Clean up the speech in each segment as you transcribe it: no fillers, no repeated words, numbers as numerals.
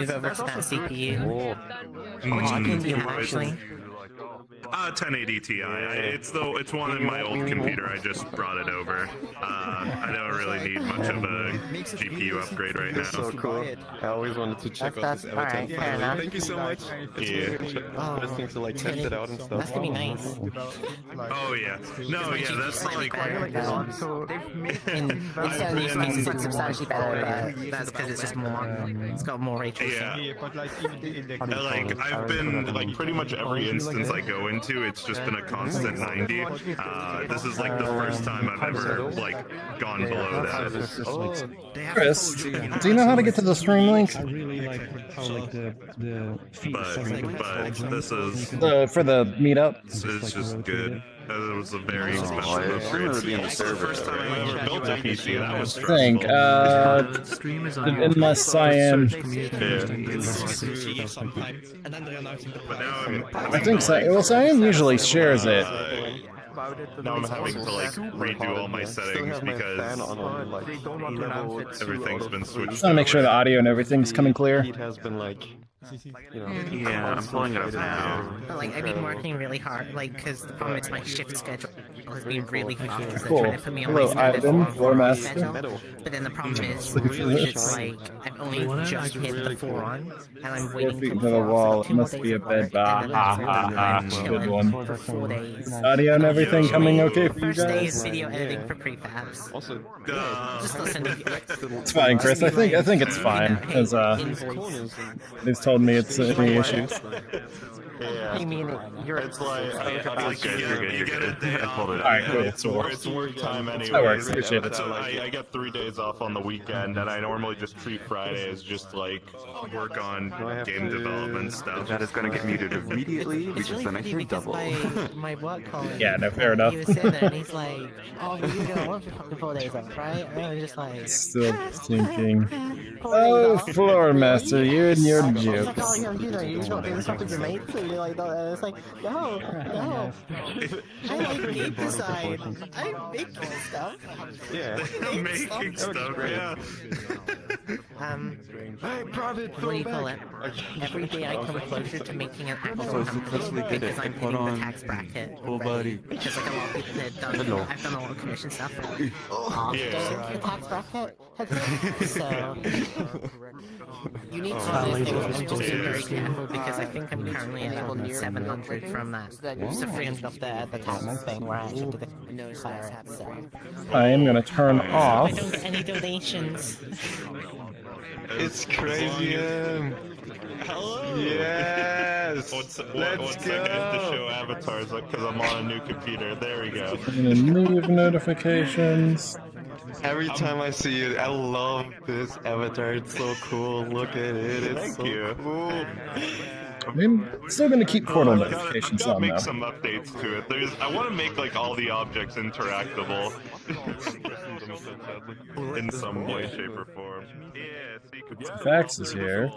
move over to that CPU. Which can you actually? 1080 Ti. It's one in my old computer. I just brought it over. I don't really need much of a GPU upgrade right now. So cool. I always wanted to check out this avatar. Alright, fair enough. Thank you so much. Yeah. I just think to like test it out and stuff. That's gonna be nice. Oh yeah. No, yeah, that's like. In some use cases, it's substantially better, but that's because it's just more. It's got more ray tracing. Yeah. Like I've been like pretty much every instance I go into, it's just been a constant 90. This is like the first time I've ever like gone below that. Chris, do you know how to get to the stream link? But this is For the meetup? it's just good. It was a very expensive upgrade. It's the first time I ever built a PC. That was stressful. Unless I am. But now I think so. Well, Cyan usually shares it. now I'm having to like redo all my settings because everything's been switched. Just want to make sure the audio and everything's coming clear. It has been like, Yeah, I'm pulling it up now. But like, I've been working really hard, like, because the problem is my shift schedule has been really fucked. They're Cool. trying to put me on my Hello, standard Ivan, 4-on-4 Floor Master. schedule. But then the problem is, it's like, I've only just hit the 4-on, and I'm 4 waiting feet for into the 4 wall. for It 2 must more be days a of bed. work, and then I'm Good one. for 4 days. Audio and everything coming okay for you First day is guys? video editing for prefabs. also, Just listen to It's fine, Chris. I think it's fine. As invoice. he's told me it's any issues. Yeah. You mean you're It's like, you get a day off. Alright, cool. It's work time anyway. That works. Appreciate it. So I get 3 days off on the weekend, and I normally just treat Friday as just like work on game development stuff. That is going to get muted immediately It's because really then I funny hear because double. my work colleague. Yeah, no, fair enough. He was sitting there and he's like, "Oh, you're gonna work for fucking 4 days off, right?" And I was just like, Still thinking. Oh, Floor Master, you and your It's like, jokes. "Oh, you know, you're not doing stuff with your mates," and you're like, "No," and it's like, "No, no, I like game design. I'm making stuff." Making stuff, yeah. What do you call it? Every day I come closer to making an actual company because I'm hitting the tax bracket. buddy. Because like a lot of people have done, I've done a lot of commission stuff. Yeah. The tax bracket. So you need to do things and just be very careful because I think I'm currently at 700 from that. So 300 off the tax thing where I actually did the clear it. So I am gonna turn I off. don't get any donations. it's Crazium. Hello. Yes. One second, I have to show avatars because I'm on a new computer. There we go. I'm gonna leave notifications. Every time I see it, I love this avatar. It's so cool. Look at it. It's Thank so you. cool. I'm still gonna keep portal I notifications gotta on make though. some updates to it. I want to make like all the objects interactable in some way, shape, or form. Yeah, so you could Fax is here.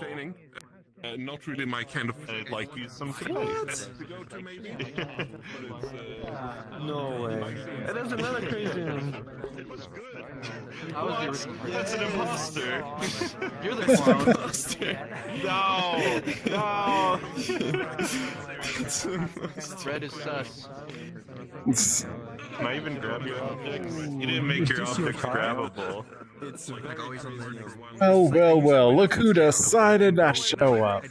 Not really my kind of like use some to go to maybe. No way. And there's another Crazium. What? That's an imposter. You're the Imposter. No. No. Red is sus. Can I even grab your objects? You didn't make your objects grabbable. Oh well, look who decided to show up.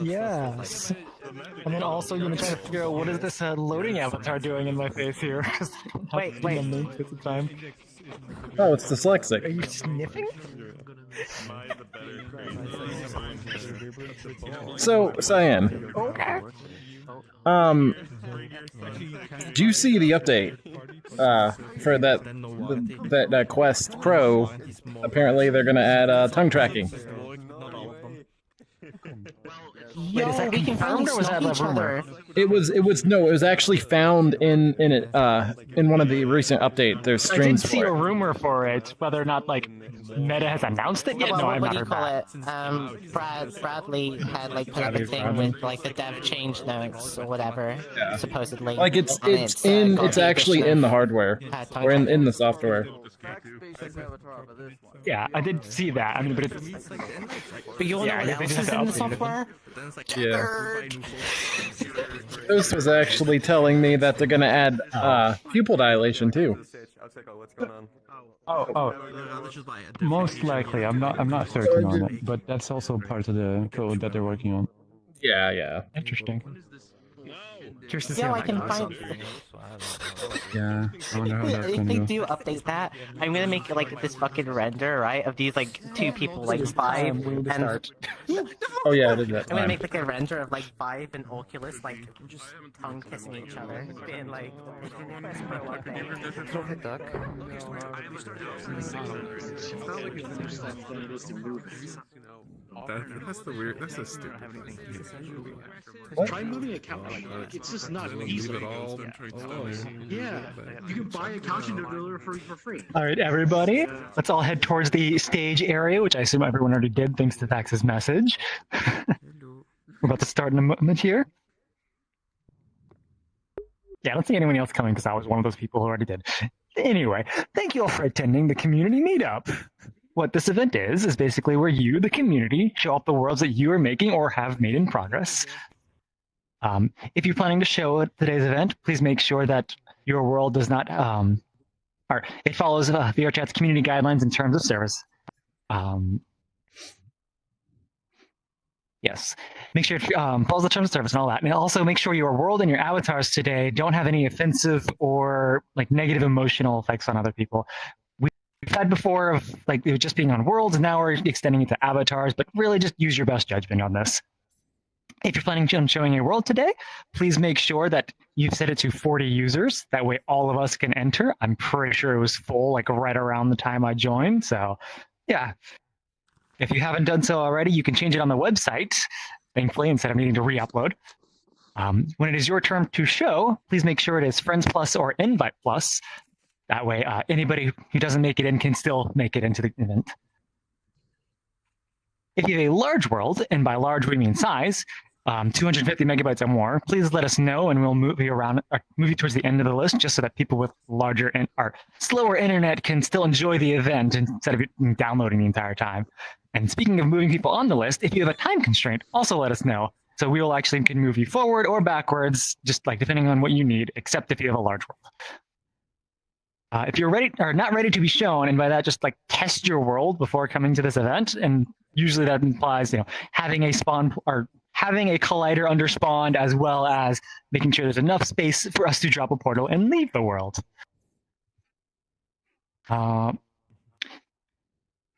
Yes. And then also you're gonna try to figure out what is this loading avatar doing in my face here. Wait. At the time. Oh, it's dyslexic. Are you sniffing? So, Cyan. Okay. Do you see the update? For that Quest Pro? Apparently, they're gonna add tongue tracking. Wait, is that confirmed or was that a rumor? It was actually found in one of the recent updates. There's I did streams see for a it. rumor for it, whether or not like Meta has announced it yet? Well, No, what I've do not you heard call that. it? Bradley had like put up a thing with like the dev change notes or whatever, Yeah. supposedly. Like it's And got it's the actually addition in the of, hardware or in the software. Yeah, I did see that. I mean, but it's But you wanna know what they else just is in the updated it. software? Yeah. Ghost was actually telling me that they're gonna add pupil dilation too. Most likely. I'm not certain on it, but that's also part of the code that they're working on. Yeah, yeah. Interesting. Curious to see Yeah, how I that can goes. find. Yeah, I wonder how that's If gonna they go. do update that, I'm gonna make like this fucking render, right, of these like two people, like Vive and Oh yeah, it is that I'm gonna time. make like a render of like Vive and Oculus like just tongue kissing each other, being like. That's the weird. That's a stupid. Try moving a couch. It's just not easy. Leave it all. Yeah, you can buy a couch and deliver for free. All right, everybody, let's all head towards the stage area, which I assume everyone already did thanks to Thax's message. We're about to start in a moment here. Yeah, I don't see anyone else coming because I was one of those people who already did. Anyway, thank you all for attending the community meetup. What this event is basically where you, the community, show off the worlds that you are making or have made in progress. If you're planning to show at today's event, please make sure that your world does not, or it follows VRChat's community guidelines and terms of service. Yes, make sure it follows the terms of service and all that. And also make sure your world and your avatars today don't have any offensive or like negative emotional effects on other people. We've had before of like it just being on worlds, and now we're extending it to avatars, but really just use your best judgment on this. If you're planning on showing a world today, please make sure that you've set it to 40 users. That way all of us can enter. I'm pretty sure it was full like right around the time I joined. So yeah, if you haven't done so already, you can change it on the website, thankfully, instead of needing to re-upload. When it is your turn to show, please make sure it is Friends Plus or Invite Plus. That way, anybody who doesn't make it in can still make it into the event. If you have a large world, and by large we mean size, 250 megabytes or more, please let us know and we'll move you around, or move you towards the end of the list, just so that people with larger or slower internet can still enjoy the event instead of downloading the entire time. And speaking of moving people on the list, if you have a time constraint, also let us know. So we will actually can move you forward or backwards, just like depending on what you need, except if you have a large world. If you're ready or not ready to be shown, and by that just like test your world before coming to this event, and usually that implies having a spawn or having a collider under spawned, as well as making sure there's enough space for us to drop a portal and leave the world.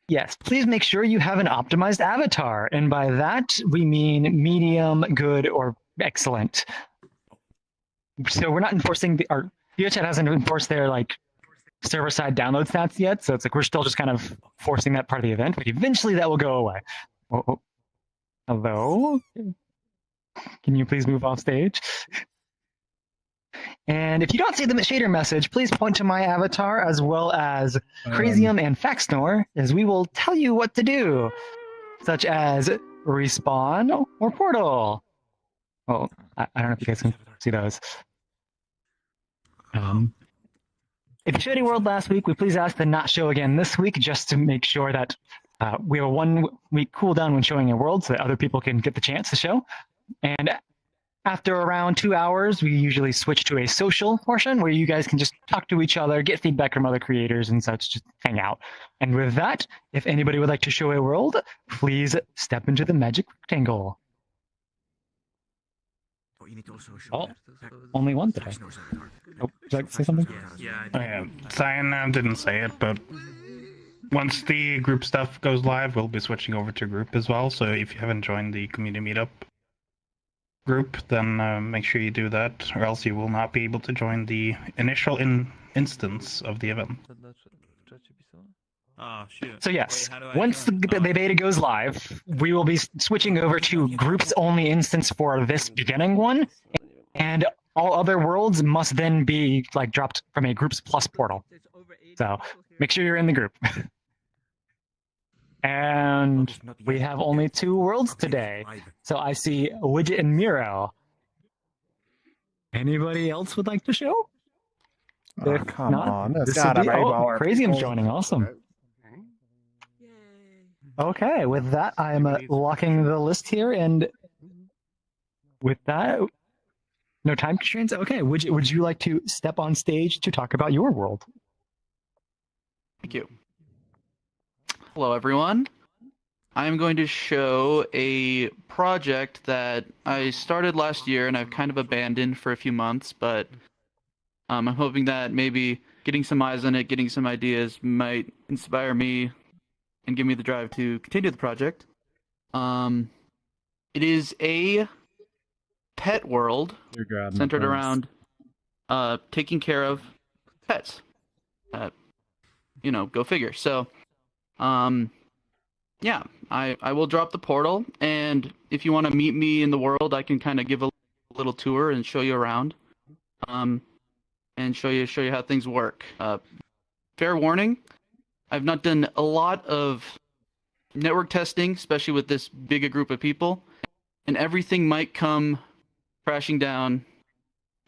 Yes, please make sure you have an optimized avatar, and by that we mean medium, good, or excellent. So we're not enforcing our VRChat hasn't enforced their like server-side download stats yet, so it's like we're still just kind of forcing that part of the event, but eventually that will go away. Oh. Hello? Can you please move off stage? And if you don't see the shader message, please point to my avatar as well as Crazium and Faxnor, as we will tell you what to do, such as respawn or portal. Well, I don't know if you guys can see those. If you showed a world last week, we please ask to not show again this week, just to make sure that we have a 1 week cooldown when showing a world so that other people can get the chance to show. And after around 2 hours, we usually switch to a social portion where you guys can just talk to each other, get feedback from other creators and such, just hang out. And with that, if anybody would like to show a world, please step into the magic rectangle. Oh, only one today. Oh, would you like to say something? Cyan didn't say it, but once the group stuff goes live, we'll be switching over to group as well. So if you haven't joined the community meetup group, then make sure you do that, or else you will not be able to join the initial instance of the event. So yes, once the beta goes live, we will be switching over to groups only instance for this beginning one, and all other worlds must then be like dropped from a groups plus portal. So make sure you're in the group. And we have only 2 worlds today. So I see Widget and Miro. Anybody else would like to show? Oh, If come not, on. There's this gotta would be, be oh, more Crazium's people. joining. Awesome. Okay, with that, I'm locking the list here, and with that, no time constraints. Okay, would you like to step on stage to talk about your world? Thank you. Hello, everyone. I'm going to show a project that I started last year and I've kind of abandoned for a few months, but I'm hoping that maybe getting some eyes on it, getting some ideas might inspire me and give me the drive to continue the project. It is a pet world centered around taking care of pets. Go figure. So, yeah, I will drop the portal, and if you want to meet me in the world, I can kind of give a little tour and show you around, and show you how things work. Fair warning, I've not done a lot of network testing, especially with this big a group of people, and everything might come crashing down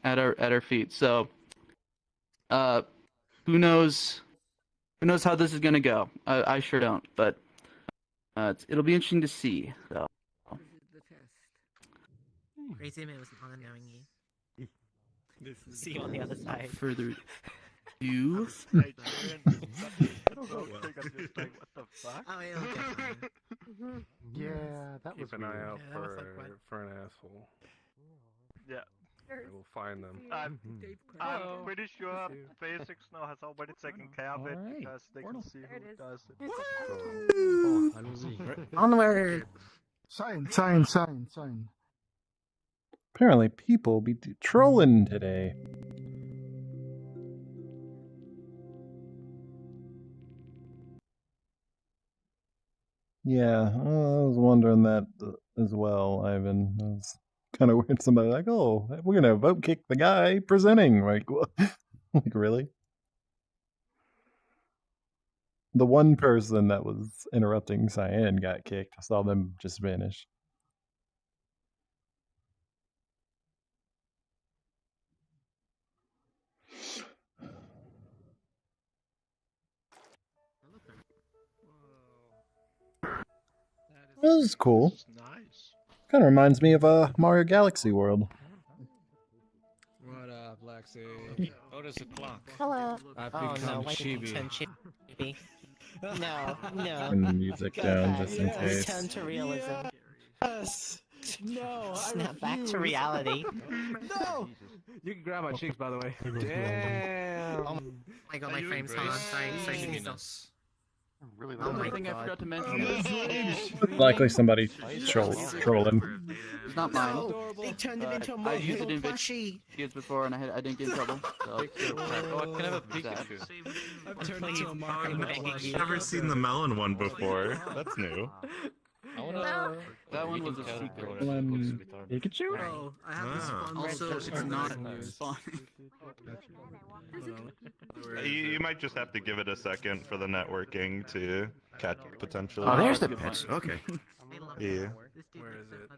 at our feet. So, who knows? Who knows how this is gonna go? I sure don't, but it'll be interesting to see. So. Crazium, it was an honor knowing you. See you on the other side. Further ado. Yeah, that was Keep an eye weird. out for an asshole. Yeah. We'll find them. I'm pretty sure Basics now has already taken care of it because they can see who does it. Onward! Sign. Apparently, people be trolling today. Yeah, I was wondering that as well, Ivan. It was kind of weird. Somebody like, oh, we're gonna vote kick the guy presenting. Like, what? Like, really? The one person that was interrupting Cyan got kicked. I saw them just vanish. This is cool. Nice. Kind of reminds me of Mario Galaxy World. What up, Lexi? What is the clock? Hello. I've Oh become no, why did you chibi. turn chibi? No. Turn the music down just in case. Turn to realism. Yes. No. Snap back to reality. No. You can grab my cheeks, by the way. Damn. Oh my god, my frame's on. Sorry, Cygnos. Really, oh my thing god. I forgot to mention is Likely somebody trolling. it's not mine. No, they turned him into a I used it mobile in plushie. kids before and I didn't get in trouble. So. Oh, I can have a Pikachu. I've turned into a Mario plush. I've never seen the melon one before. That's new. That one was a secret. Pikachu? Oh, I have this fun Also, it's not fun. You might just have to give it a second for the networking to catch potentially. Oh, there's the pets. Okay. Yeah. Where is it?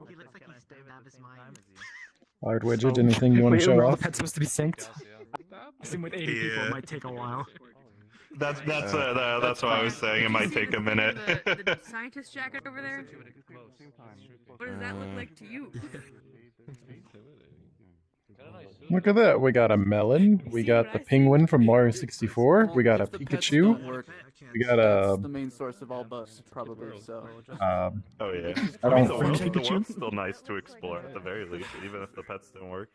He looks like he's stoned out of his mind. Wired Widget, anything you want to show all off? the pets supposed to be synced? I assume with 80 people, it might take a while. That's what I was saying. It might take a minute. The scientist jacket over there? What does that look like to you? Look at that. We got a melon. We got the penguin from Mario 64. We got a Pikachu. We got That's the main source of all bugs, probably. So. Oh yeah. I I mean, don't the world's still nice to explore at the very least, even if the pets don't work.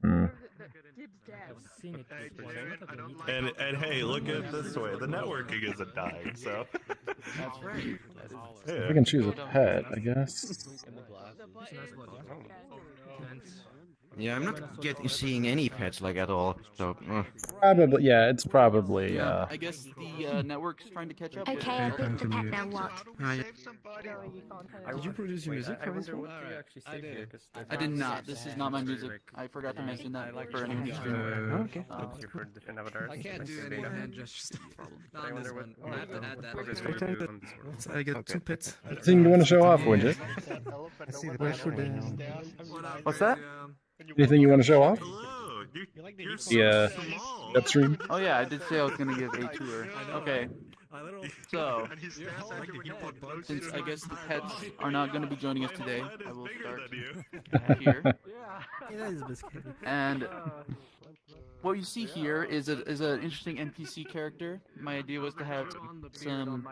And hey, look at it this way: the networking isn't dying, so. That's right. Yeah. We can choose a pet, I guess. Yeah, I'm not seeing any pets like at all. So. Probably, yeah, it's probably. Yeah, I guess the network's trying to catch up. Okay, I think the pet now what? Did you produce your music for this one? I did not. This is not my music. I forgot to mention that for anyone who's streaming. Okay. I can't do any hand gesture problem. Not on this one. I have to add that. I get 2 pets. Anything you want to show off, Widget? What's that? Anything you want to show off? You're so Yeah. small. Upstream. Oh yeah, I did say I was gonna give a tour. Okay. So, since I guess the pets are not going to be joining us today, I will start here. And what you see here is an interesting NPC character. My idea was to have some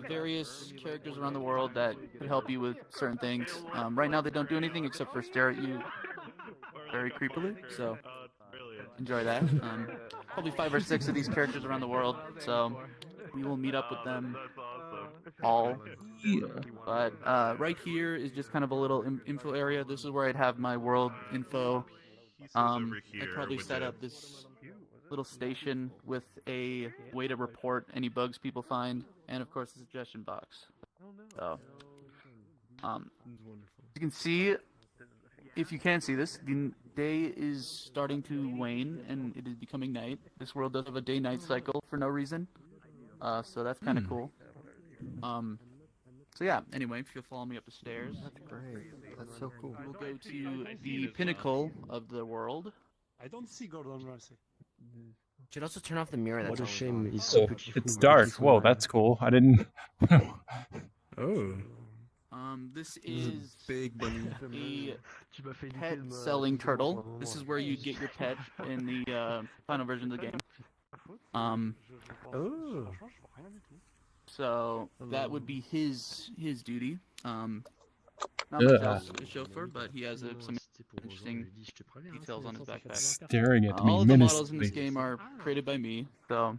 various characters around the world that could help you with certain things. Right now they don't do anything except for stare at you very creepily, so enjoy that. Probably 5 or 6 of these characters around the world, so we will meet up with them all. But right here is just kind of a little info area. This is where I'd have my world info. I'd probably set up this little station with a way to report any bugs people find, and of course the suggestion box. So, you can see, if you can see this, the day is starting to wane and it is becoming night. This world does have a day-night cycle for no reason. So that's kind of cool. So yeah, anyway, if you'll follow me up the stairs. That's great. That's so cool. We'll go to the pinnacle of the world. I don't see Gordon Ramsay. Should also turn off the mirror. That's What a shame. Oh, it's dark. Whoa, that's cool. I didn't. Oh. This is big bunny. a pet selling turtle. This is where you get your pet in the final version of the game. So that would be his duty. Not much else to show for, but he has some interesting details on his backpack. Staring at me All of the models menacingly. in this game are created by me, so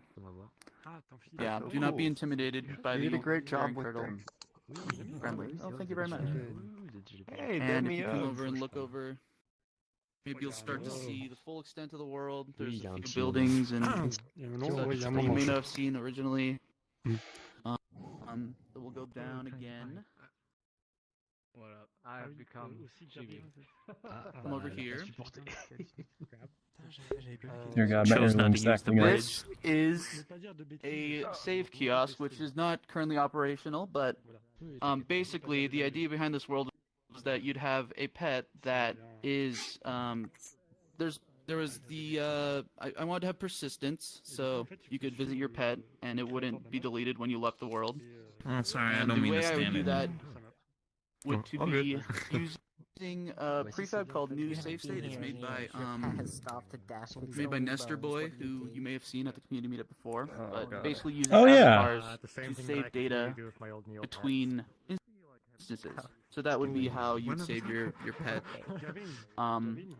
yeah, do not be intimidated by the great job with turtle. Friendly. Oh, thank you very much. Hey, And if you come over and look over, maybe you'll start to see the full extent of the world. There's a few buildings and such that you may not have seen originally. So we'll go down again. What up? I've become GB. Come over here. Dear God, my everyone's stacking up. This is a save kiosk, which is not currently operational, but basically the idea behind this world is that you'd have a pet that is there was the I wanted to have persistence, so you could visit your pet and it wouldn't be deleted when you left the world. Oh, sorry, I And don't the mean way to I would stand do it. that would to be using a prefab called New Save State. It's made by Nestor Boy, who you may have seen at the community meetup before. But basically uses avatars to save data between instances. So that would be how you'd save your pet.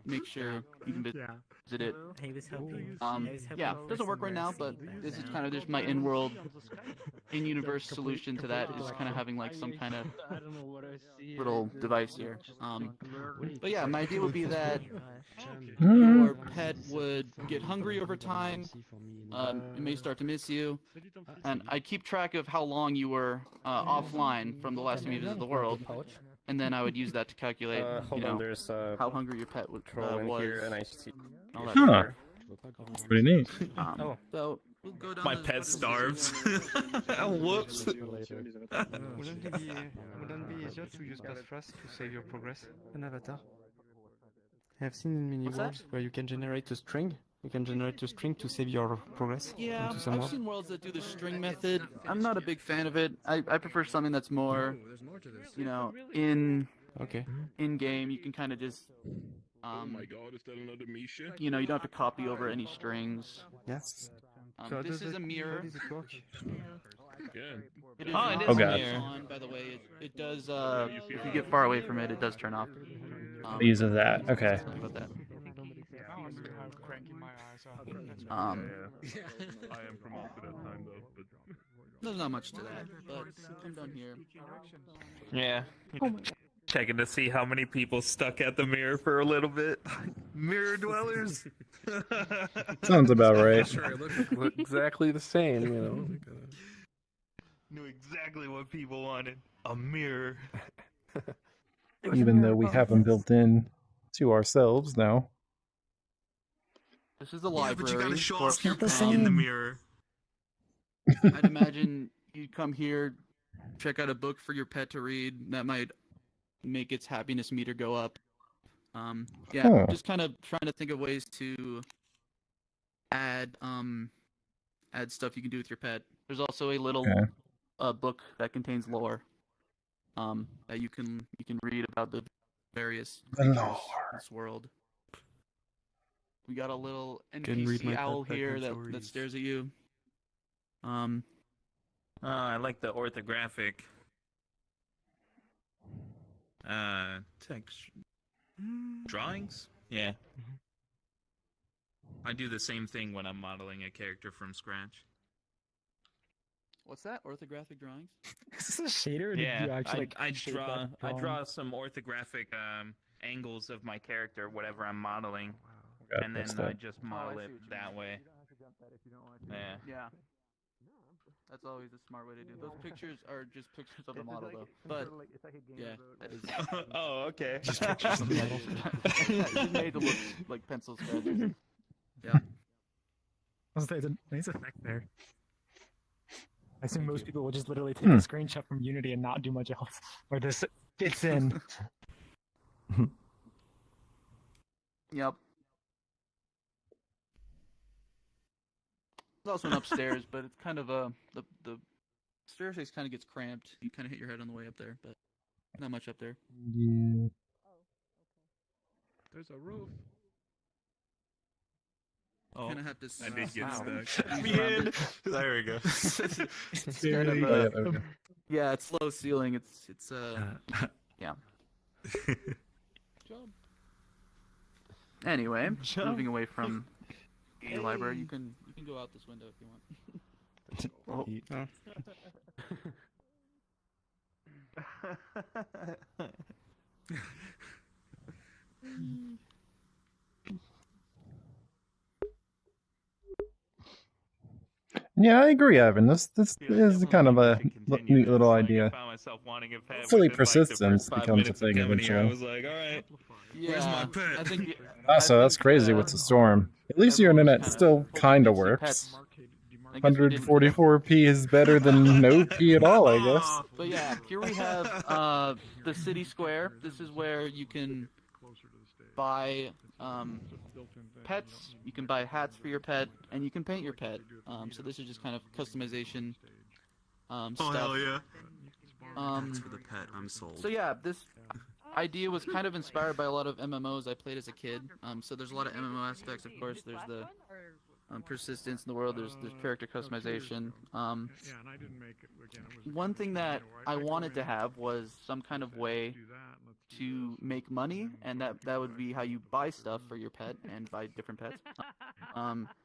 Make sure you can visit it. Yeah, it doesn't work right now, but this is kind of just my in-world, in-universe solution to that is kind of having like some kind of little device here. But yeah, my idea would be that your pet would get hungry over time. It may start to miss you, and I keep track of how long you were offline from the last time you visited the world. And then I would use that to calculate, how hungry your pet was. Huh. Pretty neat. So we'll go down My to- pet starves. Whoops. Wouldn't it be easier to use Pass to save your progress in Avatar? I've seen in mini What's that? worlds where you can generate a string. You can generate a string to save your progress Yeah, into some I've world. seen worlds that do the string method. I'm not a big fan of it. I prefer something that's more, in game. You can kind of just, oh my God, is that another Misha? you don't have to copy over any strings. Yes. This is a mirror. Good. It is Oh, a God. mirror on, by the way. It does. If you get far away from it, it does turn off. These are that. Okay. Sorry about that. I am promoted at time though, but There's not much to that, but I'm done here. Yeah. Checking to see how many people stuck at the mirror for a little bit. Mirror dwellers. Sounds about right. Sure, it looked exactly the same, you know. Knew exactly what people wanted. A mirror. Even though we have them built in to ourselves now. This is the Yeah, library. but you gotta show for- off your pet in the mirror. I'd imagine you'd come here, check out a book for your pet to read. That might make its happiness meter go up. Yeah, Huh. just kind of trying to think of ways to add stuff you can do with your pet. There's also a little book that contains lore that you can read about the various creatures in this world. We got a little Didn't read my NPC owl pet here bedtime that stories. stares at you. I like the orthographic text drawings. Yeah. I do the same thing when I'm modeling a character from scratch. What's that? Orthographic drawings? Is this a shader? Or did Yeah, you actually I shape draw that I drawing? draw some orthographic angles of my character, whatever I'm modeling, Got and then messed I up. just model it that way. Yeah. Yeah. That's always a smart way to do it. Those pictures are just pictures of the model, though. But, yeah, that is... Oh, okay. Just pictures of the model. It's made to look like pencil sketches. Yeah. There's a nice effect there. I assume most people will just literally take a screenshot from Unity and not do much else, where this fits in. Yep. There's also an upstairs, but it's kind of the staircase kind of gets cramped. You kind of hit your head on the way up there, but not much up there. Yeah. There's a roof. Oh, Kind of have to. I did get stuck. squeeze around it. There we go. It's kind Oh, yeah, of there we go. yeah, it's low ceiling. It's yeah. Anyway, moving away from the library, you can go out this window if you want. Yeah, I agree, Evan. This is kind of a neat little idea. Found myself wanting a pet Hopefully within, like, the persistence first 5 becomes a minutes of thing coming here. I eventually. was like, all right, Yeah, where's my pet? I think Also, that's crazy with the storm. At least your internet still kind of works. 144p is better than no p at all, I guess. But yeah, here we have the city square. This is where you can buy pets, you can buy hats for your pet, and you can paint your pet. So this is just kind of customization stuff. Oh, hell yeah. That's for the pet. I'm sold. So yeah, this idea was kind of inspired by a lot of MMOs I played as a kid. So there's a lot of MMO aspects, of course. There's the persistence in the world. There's character customization. One thing that I wanted to have was some kind of way to make money, and that would be how you buy stuff for your pet and buy different pets.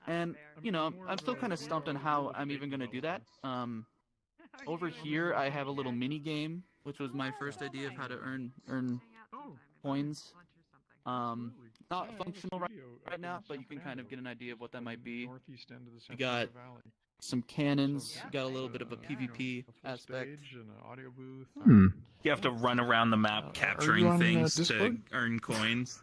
And you know, I'm still kind of stumped on how I'm even going to do that. Over here, I have a little mini game, which was my first idea of how to earn coins. Not functional right now, but you can kind of get an idea of what that might be. You got some cannons, you got a little bit of a PvP aspect. You have to run around the map capturing things to earn coins.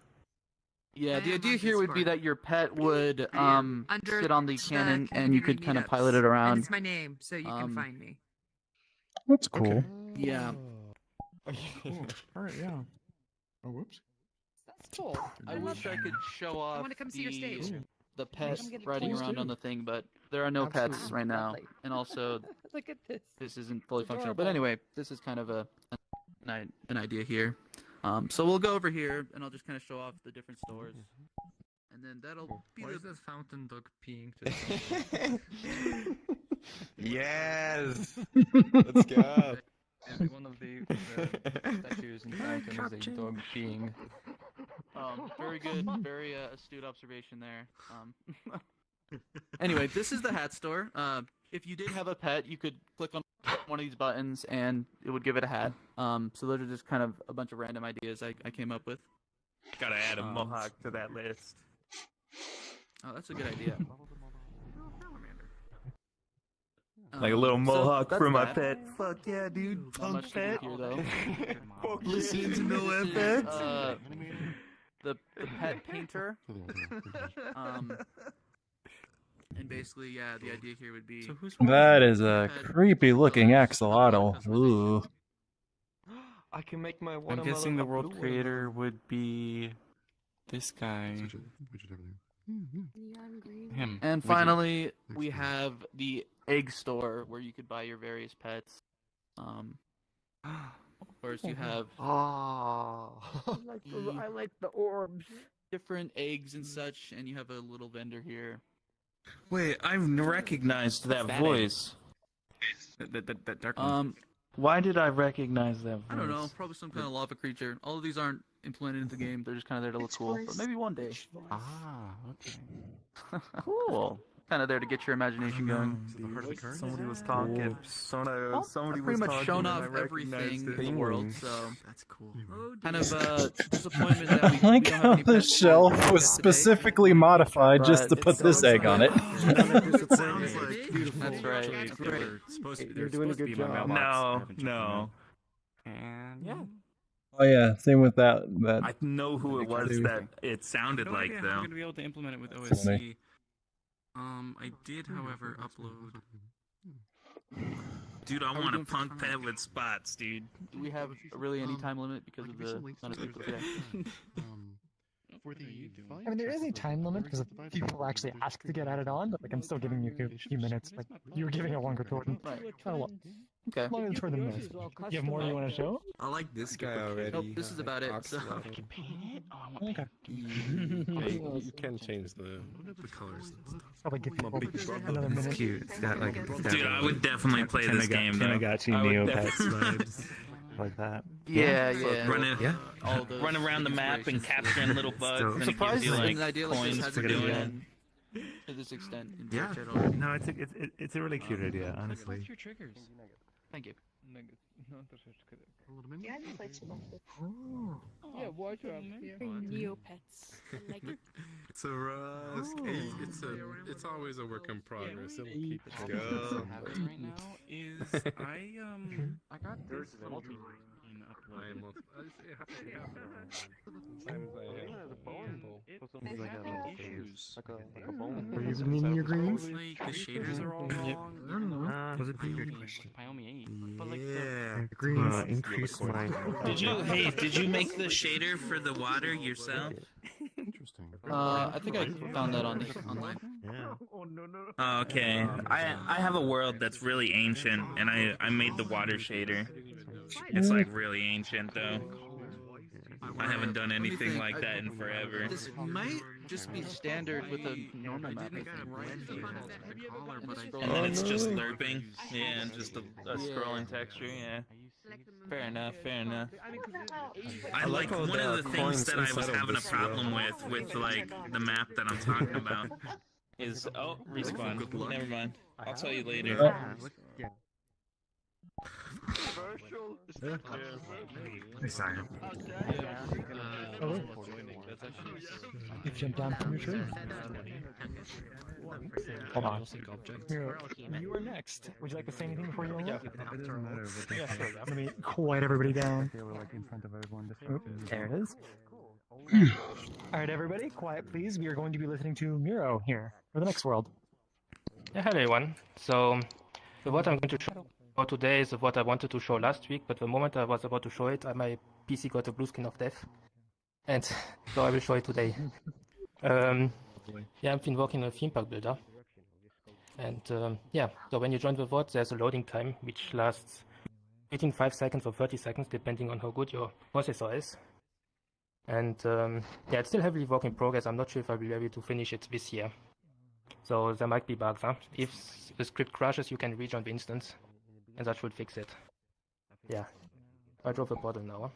Yeah, the idea here would be that your pet would sit on the cannon and you could kind of pilot it around. And it's my name, so you can find me. That's cool. Yeah. Alright, yeah. Oh, whoops. That's cool. I wish I could show off I want to come see your stage. the pet Come get a riding tour. around on the thing, but there are no pets right now. And also, Look at this. this isn't fully functional. Adorable. But anyway, this is kind of an idea here. So we'll go over here, and I'll just kind of show off the different stores. And then that'll be Why the... is that fountain dog peeing to Yes! Let's go. And one of the statues in the fountain is a dog peeing. Very good, very astute observation there. Anyway, this is the hat store. If you did have a pet, you could click on one of these buttons and it would give it a hat. So those are just kind of a bunch of random ideas I came up with. Gotta add a mohawk to that list. Oh, that's a good idea. Like a little mohawk that's for my that. pet. Fuck yeah, dude. Not Punk much to pet. do here, though. Listens no This is, FX. the pet painter. And basically, yeah, the idea here would be. That is a creepy looking axolotl. Ooh. I can make my I'm watermelon guessing the a world blue creator would be this guy. Him. And Widget. finally, we have the egg store where you could buy your various pets. Of course, you have Oh. I like the orbs. Different eggs and such, and you have a little vendor here. Wait, I've recognized that That voice. That dark Why did I recognize that voice? I don't know, probably some kind of lava creature. All of these aren't implemented into the game; they're just kind of there to look cool. But maybe one day. Ah, okay. Cool. Kind of there to get your imagination going. Somebody was talking. Somebody I've pretty was much talking shown and off I recognized everything it. in the world, so That's cool. kind of disappointment that I we like don't have how any the pets shelf to was today. specifically modified just to But put this egg on it. It sounds like beautiful. That's right. It's Great. You're doing a good job. No. And yeah. Oh yeah, same with that. I know who it was that it sounded like, I'm though. gonna be able to implement it with That's funny. OSC. I did, however, upload. Dude, I want a punk pet with spots, dude. Do we have really any time limit because of the amount of people today? I mean, there is a time limit because people actually ask to get added on, but like I'm still giving you a few minutes. Like you were giving a longer tour. Right. Okay. Longer tour than this. You have more you want to show? I like this guy already. Nope, this is about it. So. Okay. You can change the colors. Probably give people another minute. It's cute. It's got like. Dude, I would definitely play this game, though. Tamagotchi I would Neopets definitely- vibes. Like that. Yeah. Run around the map and capturing little bugs. Still- And it Surprised gives you, like, an idea like this coins hasn't for been doing it. done to this extent in Yeah. VRChat already. No, it's a really cute idea, honestly. What's your triggers? Thank you. Yeah, watch out. Neopets. I like it. It's a rusk. It's always a work in progress. It'll keep What's going. happening right now is I got this Are you meaning your greens? like the shaders are all wrong. I don't know. Was it Xiaomi 8. But like the greens? Increase my. Did you make the shader for the water yourself? Interesting. I think I found that on online. Oh, okay. I have a world that's really ancient, and I made the water shader. It's like really ancient, though. I haven't done anything like that in forever. This might just be standard with a normal map. I think. And then it's just lerping. Yeah, and just a scrolling texture, yeah. Fair enough, fair enough. I like one of the things that I was having a problem with like the map that I'm talking about is respawn. Never mind. I'll tell you later. Sorry. You jump down from your tree. Hold on. Here, you are next. Would you like to say anything before you unlock? It doesn't matter. But Yeah, sure. Let me quiet everybody down. they were like in front of everyone. There it is. All right, everybody, quiet, please. We are going to be listening to Miro here for the next world. Yeah, hello everyone. So, what I'm going to show today is what I wanted to show last week, but the moment I was about to show it, my PC got a blue screen of death. And so I will show it today. Yeah, I've been working on a theme park builder. And yeah, so when you join the VOD, there's a loading time which lasts between 5 seconds or 30 seconds, depending on how good your processor is. And yeah, it's still heavily work in progress. I'm not sure if I'll be able to finish it this year. So there might be bugs, huh? If the script crashes, you can rejoin the instance, and that should fix it. Yeah, I drove a bottle now.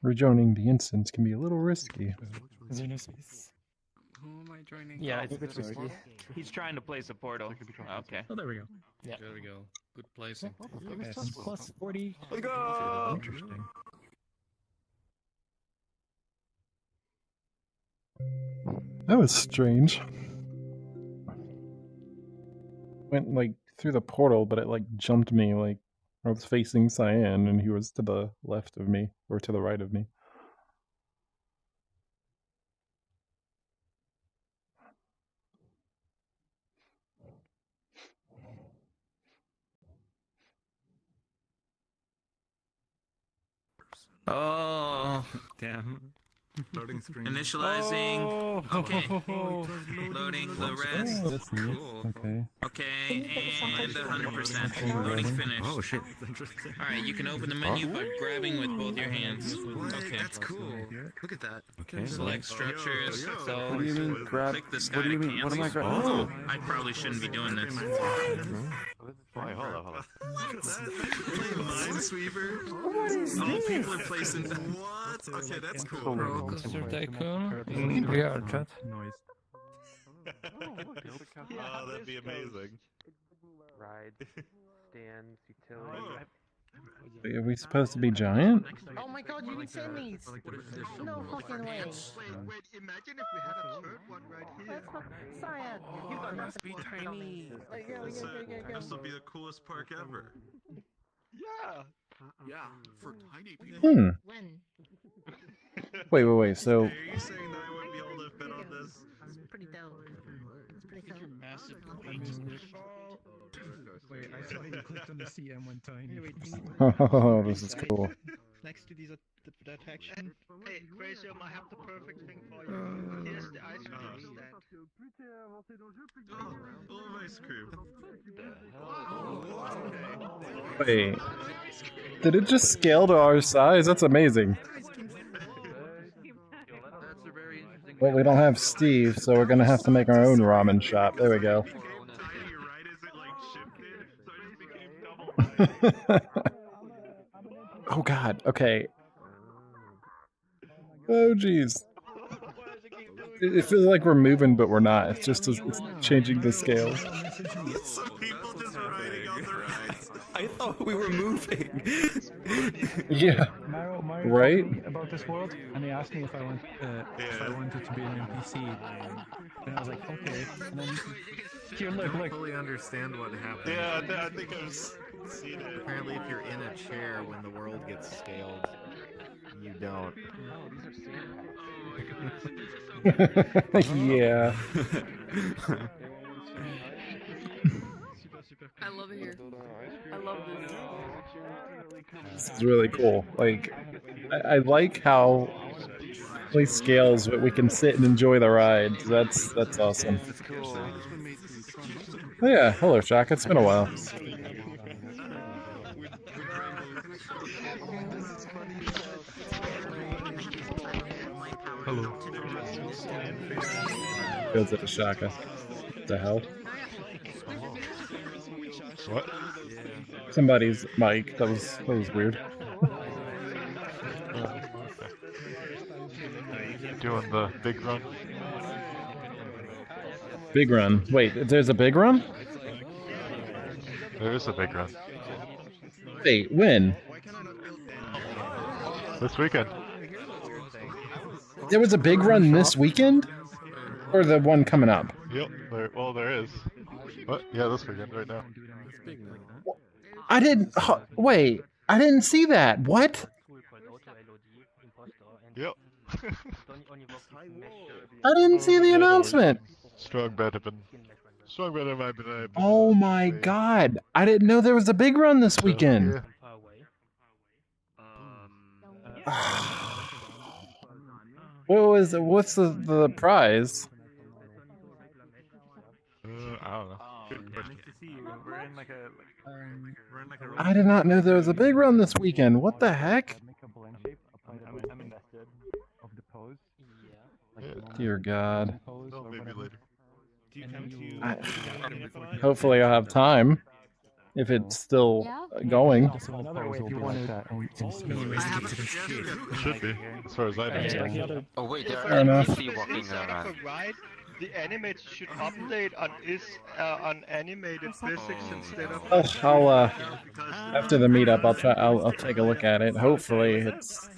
Rejoining the instance can be a little risky. Is there no space? Who am I joining? Yeah, it's a bit risky. He's trying to place a portal. Okay. Oh, there we go. Yeah. There we go. Good placing. Yes. Plus 40. Let's go! Interesting. That was strange. Went like through the portal, but it like jumped me. Like I was facing Cyan, and he was to the left of me or to the right of me. Oh, damn. Loading screen. Initializing. Oh. Okay. Loading the rest. Oh, that's neat. Cool. Okay. Okay, and 100%. Loading finished. Oh shit. That's interesting. Alright, you can open the menu by grabbing with both your hands. Okay. That's cool. Look at that. Okay. Select structures. So What do you mean grab? click the sky What do you to mean? What am I cancel. grabbing? Oh, I probably shouldn't be doing this. Wait, hold on. Minesweeper. What is this? People are placing. What? Okay, that's cool. Tycoon in VRChat. Noise. Oh, that'd be amazing. Rides, stands, utility. Wait, are we supposed to be giant? Oh my god, you can send these! No fucking way! Wait, imagine if we had a third one right here. Cyan! You got Must be tiny. This will be the coolest park ever. Yeah. Yeah, for tiny people. Hmm. When? Wait. So Are you saying that I wouldn't be able to fit on this? It's pretty dope. It's pretty cool. Massive. Wait, I saw you clicked on the CM one time. oh, this is cool. Next to these that action. Hey, Crazium, I have the perfect thing for you. Here's the ice cream stand. Oh, ice cream. Wait, did it just scale to our size? That's amazing. Well, we don't have Steve, so we're gonna have to make our own ramen shop. There we go. Oh god, okay. Oh jeez. It feels like we're moving, but we're not. It's just it's changing the scale. Some people just riding on the rides. I thought we were moving. Yeah. Myro Right? told me about this world, and they asked me if I wanted to be an NPC, and I was like, okay. And then here, look. Fully understand what happened. Yeah, I think I've seen it. Apparently, if you're in a chair when the world gets scaled, you don't. Yeah. I love it here. I love this. This is really cool. Like, I like how it scales, but we can sit and enjoy the rides. That's awesome. Oh yeah, hello Shaka, it's been a while. Hello. Goes at the Shaka. What the hell? What? Somebody's mic. That was weird. Doing the big run. Big run. Wait, there's a big run? There is a big run. Wait, when? This weekend. There was a big run this weekend? Or the one coming up? Yep. There is. What? Yeah, this weekend right now. I didn't. Wait, I didn't see that. What? Yep. I didn't see the announcement. Strong bet have been. Oh my god! I didn't know there was a big run this weekend. What's the prize? I don't know. I did not know there was a big run this weekend. What the heck? Dear God. Hopefully I'll have time. If it's still going. It should be, as far as I know. Oh wait, there Fair are enough. NPC walking around. the animator should update on animated physics instead of. I'll after the meetup, I'll take a look at it. Hopefully, it's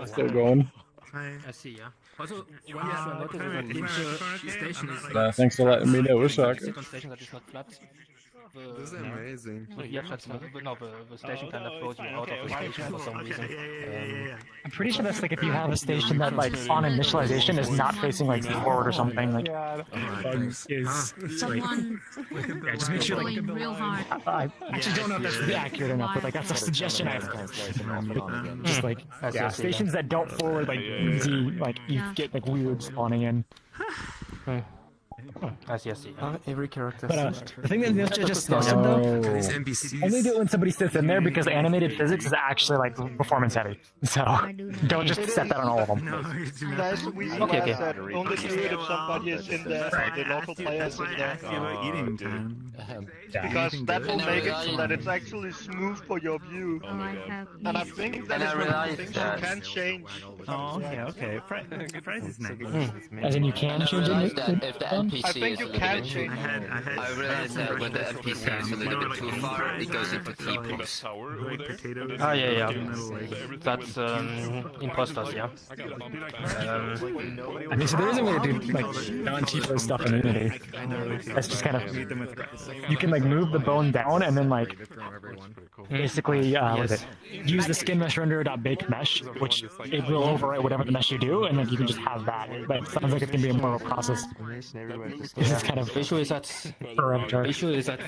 still going. I see, yeah. Also, one thing to notice is that each station is Thanks for letting me know, Shaka. second station that is not flat. This is amazing. The station kind of throws you out of the station for some reason. I'm pretty sure that's like if you have a station that like on initialization is not facing like forward or something. Like, Someone yeah, just make sure like real hard. I actually don't know if that's accurate enough, but like that's a suggestion I have. Just like stations that don't forward like easy, like you get like weird spawning in. I see. Every character. But the thing that just suggested though, only do it when somebody sits in there because animated physics is actually like performance heavy. So don't just set that on all of them. That's the reason why I said only do it if somebody is in there, the local players in there. Because that will make it so that it's actually smooth for your view. And I think that is one of the things you can change. Oh, okay. Is nice. As in you can change it? If the NPC I think you can change it. I realized that when the NPC is a little bit too far, it goes into T-pose. Ah, yeah. That's imposters, yeah. I mean, so there is a way to do like non-T-pose stuff in Unity. That's just kind of you can like move the bone down and then like basically what is it? Use the skin mesh renderer.bake mesh, which it will overwrite whatever the mesh you do, and then you can just have that. But it sounds like it's gonna be a more of a process. This is kind of the issue is that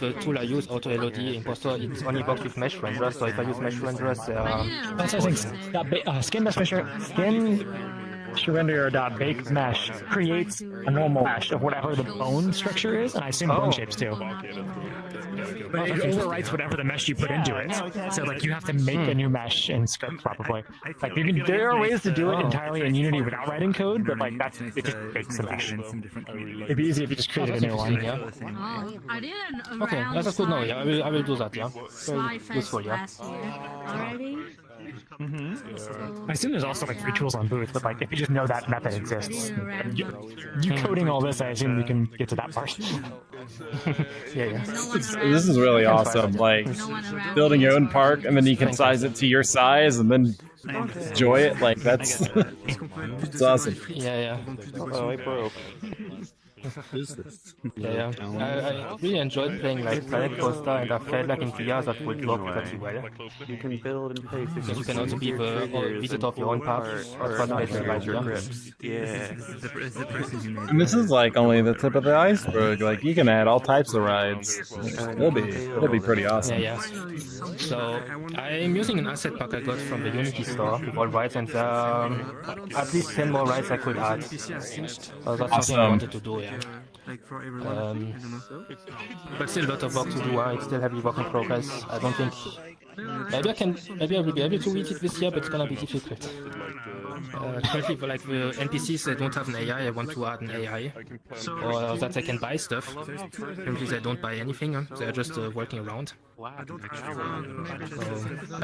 the tool I use, Auto LOD Impostor, it's only works with mesh renderers. So if I use mesh renderers, that's I think skin mesh renderer.bake mesh creates a normal mesh of whatever the bone structure is, and I assume bone shapes too. But it overwrites whatever the mesh you put into it. So like you have to make a new mesh in script probably. Like there are ways to do it entirely in Unity without writing code, but like it just bakes the mesh. It'd be easy if you just created a new one. Yeah. Oh, I did an Okay, that's good. No, yeah, I will do that. Yeah. Very useful. Yeah. Already. I assume there's also like free tools on Booth, but like if you just know that method exists, you coding all this, I assume you can get to that part. yeah. This is really awesome. Like building your own park, and then you can size it to your size, and then enjoy it. Like that's it's awesome. Yeah. Oh, I broke. What is this? Yeah. I really enjoyed playing like Planet Coaster, and I felt like in VR that would work pretty well. You can build and play. You can also be the visitor of your own park, Yeah. And this is like only the tip of the iceberg. Like you can add all types of rides. It'll be pretty awesome. Yeah. So I'm using an asset pack I got from the Unity store with all rides, and at least 10 more rides I could add. So that's something I wanted to do. Yeah. Like for everyone. But still a lot of work to do. It's still heavy work in progress. I don't think. Maybe I will be able to reach it this year, but it's gonna be difficult. Currently, for like the NPCs, they don't have an AI. I want to add an AI, or that they can buy stuff. Currently, they don't buy anything. They are just working around. I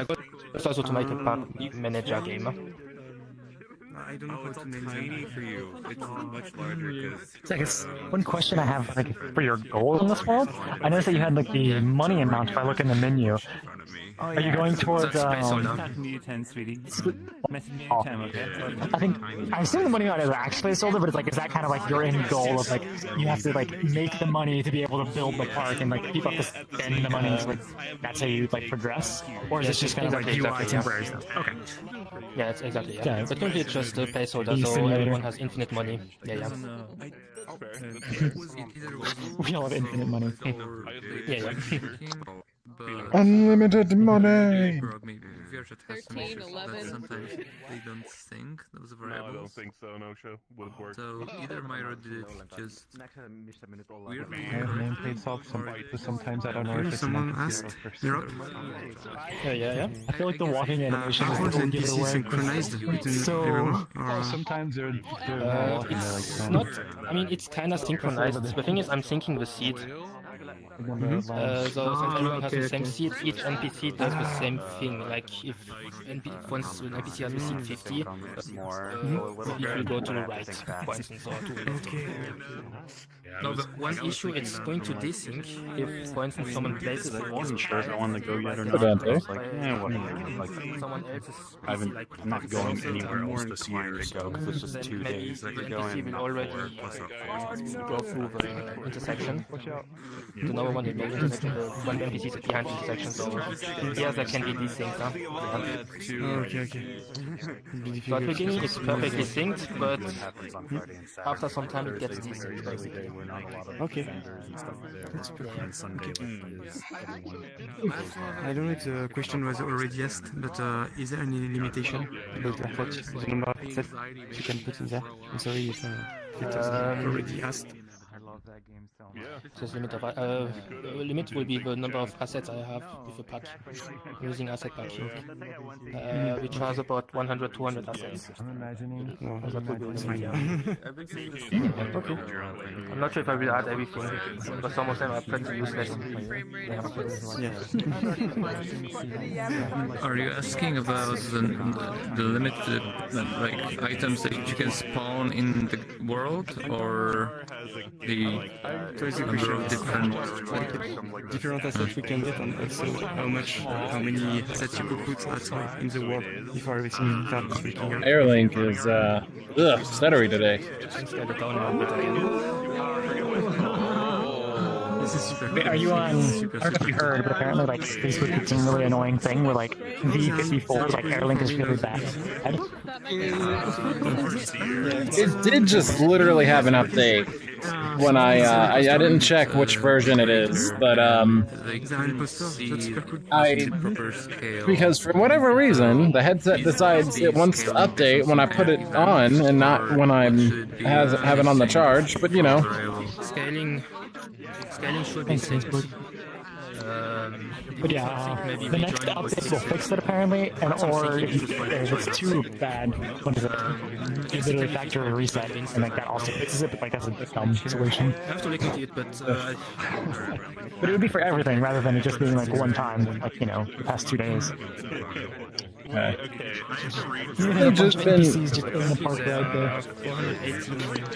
got also to make a park manager game. I don't know how to tiny for you. It's much larger. So I guess one question I have like for your goals in this world, I noticed that you had like the money amount if I look in the menu. Are you going towards I assume the money amount is actually sold, but it's like is that kind of like your end goal of like you have to like make the money to be able to build the park and like keep up to spend the money, so like that's how you like progress? Or is this just kind of like UI temporary stuff? Okay. Yeah, it's exactly. Yeah. But currently it's just a placeholder, so everyone has infinite money. Yeah. We all have infinite money. Yeah. Unlimited money. 13, 11. Sometimes they don't think those variables. No, I don't think so. No show would work. So either MyroP did it just weirdly. I have nameplate solved sometimes I don't know if it's someone asked MyroP. Yeah. I feel like the walking animation is the give it away. Synchronized between So everyone. sometimes they're it's not. I mean, it's kind of synchronized. The thing is, I'm syncing the seed. So since everyone has the same seat, each NPC does the same thing. Like if for instance an NPC has a seat 50, it will go to the right, for instance, or to the left. Now the one issue, it's going to desync if, for instance, someone places. I wasn't sure if I wanted to go yet or not. But, I was like, whatever. Like, someone else is I'm not going anywhere else this year, so because it's just 2 maybe days. the NPC will already go through the intersection. The number one intersection, the one NPC is behind the intersection, so yes, that can be desynced. Huh? Okay. So at the beginning it's perfectly synced, but after some time it gets desynced basically. Okay. I don't know if the question was already asked, but is there any limitation about the number of headsets you can put in there? I'm sorry if it was already asked. Just limit of limit will be the number of assets I have with a pack, using asset packing, which has about 100-200 assets. I'm imagining. That will be It's the limit. Okay. I'm not sure if I will add everything, but some of them are pretty useless. Are you asking about the limited like items that you can spawn in the world, or the number of different assets we can get, and also how many assets you could put outside in the world before everything starts freaking out? Airlink is stuttery today. Are you on? I don't know if you heard, but apparently, like, Facebook did some really annoying thing where, like, V54, like, Airlink is really bad. It did just literally have an update when I didn't check which version it is, but because for whatever reason the headset decides it wants to update when I put it on and not when have it on the charge. But you know, Scaling should be Facebook. But yeah, the next update will fix it apparently, and or if it's too bad, what is it? You literally factory reset, and like that also fixes it. But like that's a dumb solution. I have to look into it, but But it would be for everything rather than it just being like one time, like the past 2 days. Okay. Even a bunch of NPCs just in the park right there.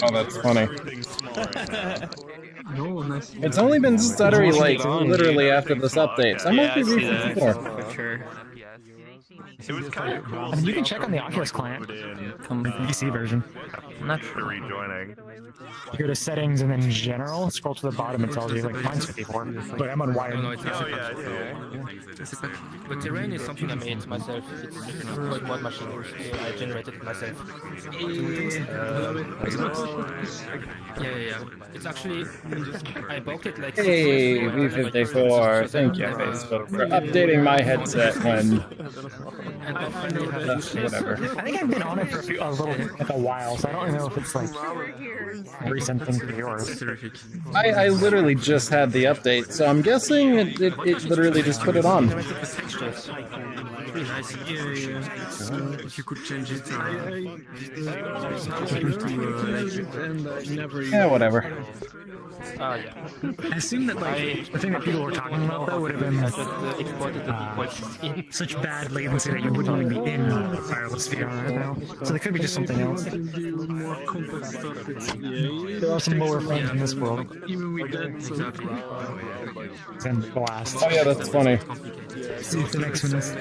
Oh, that's funny. It's only been stuttery like literally after this update, so I might be V54. It was kind of cool. I mean, you can check on the Oculus client, the PC version. I'm not sure rejoining. You go to settings and then general, scroll to the bottom and tells you like mine's 54, but I'm on wired. But terrain is something I made myself. It's like one machine. I generated it myself. Yeah. It's actually I bought it like. Hey, V54, thank you Facebook for updating my headset when. Whatever. I think I've been on it for a while, so I don't know if it's like a recent thing for yours. I literally just had the update, so I'm guessing it literally just put it on. Pretty nice. If you could change it. Yeah, whatever. Yeah. I assume that like the thing that people were talking about though would have been such bad latency that you wouldn't even be in wireless VR right now. So there could be just something else. There are some lower frames in this world. And the last. Oh yeah, that's funny. See if the next one is.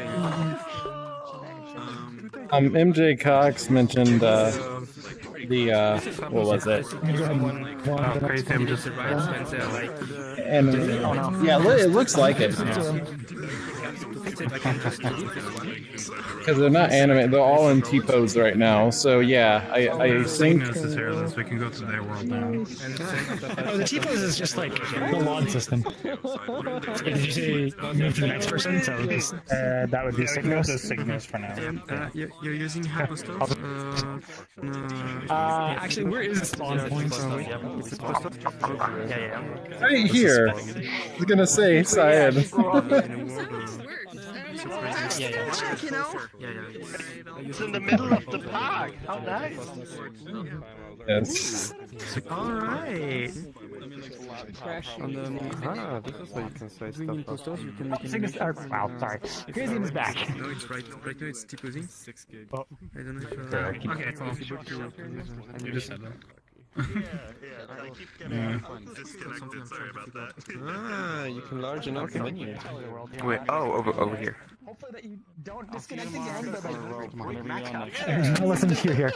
MJ Cox mentioned what was it? Crazium just And yeah, it looks like it. Because they're not animated, they're all in T-pose right now. So yeah, I think. Necessarily, so we can go to their world now. Oh, the T-pose is just like the lawn system. Did you say move to the next person? So that would be Cygnos. Cygnos for now. You're using Hypostos? Actually, where is the spawn point? Yeah. Right here. I was gonna say, Syed. It's in the middle of the park. How nice. Yes. Alright. Crash on the this is how you can say between imposters, you can make an Cygnos, wow, sorry. Crazium is back. No, it's right now it's T-posing. 6 gig. I don't know if Okay, cool. You just said that. I keep getting disconnected. Sorry about that. You can large enough the menu. Wait, over here. Hopefully that you don't disconnect again, but No, listen to you here.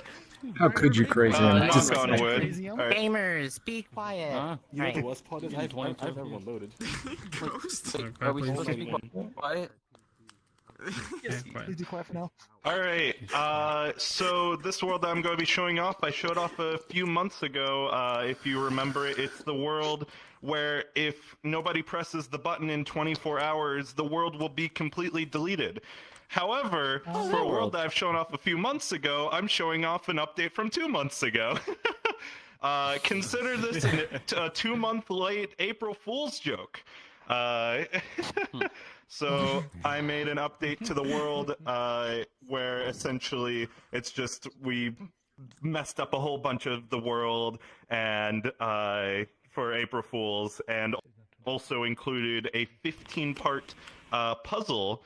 How could you, Crazium? Knock on wood. Gamers, be quiet. You know the worst part is I have everyone loaded. Are we supposed to be quiet? Yes, please be quiet for now. Alright, so this world I'm going to be showing off, I showed off a few months ago, if you remember it. It's the world where if nobody presses the button in 24 hours, the world will be completely deleted. However, for a world that I've shown off a few months ago, I'm showing off an update from 2 months ago. Consider this a 2-month late April Fool's joke. So I made an update to the world where essentially it's just we messed up a whole bunch of the world and for April Fools, and also included a 15-part puzzle,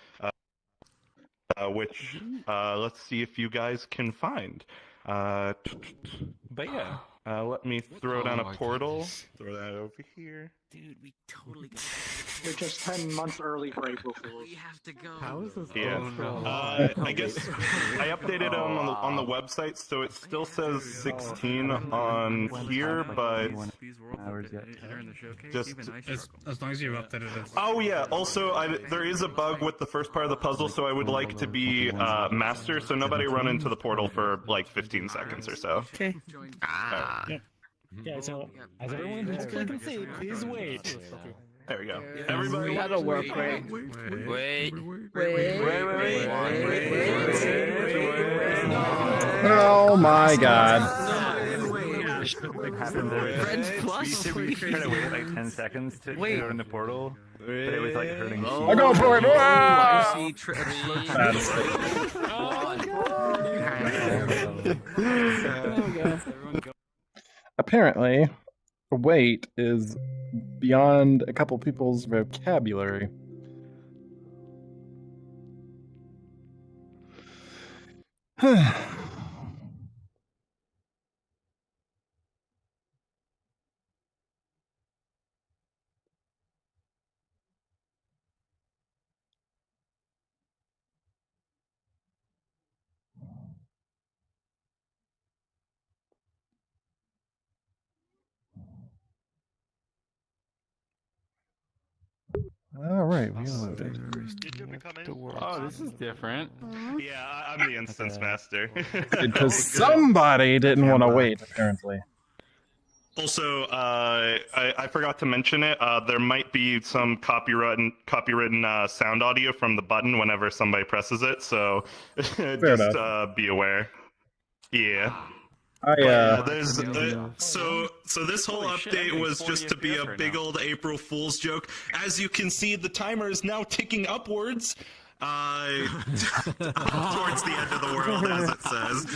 which let's see if you guys can find. But yeah, let me throw down a portal. Throw that over here. Dude, we totally got You're just 10 months early for April Fools. We have to go. How is this? Yeah. I guess I updated it on the website, so it still says 16 on here, but just as long as you've updated it. oh yeah. Also, there is a bug with the first part of the puzzle, so I would like to be master, so nobody run into the portal for like 15 seconds or so. Okay. Ah. Yeah, so as everyone who's can see, please wait. There we go. Everybody. That'll work great. Wait. Oh my god. Friends plus? We tried to wait like 10 seconds to go in the portal, but it was like hurting. I go for it! Apparently, wait is beyond a couple people's vocabulary. All right, we loaded. Oh, this is different. Yeah, I'm the instance master. Because somebody didn't want to wait, apparently. Also, I forgot to mention it. There might be some copywritten sound audio from the button whenever somebody presses it, so just be aware. Yeah. There's so this whole update was just to be a big old April Fool's joke. As you can see, the timer is now ticking upwards. Towards the end of the world, as it says.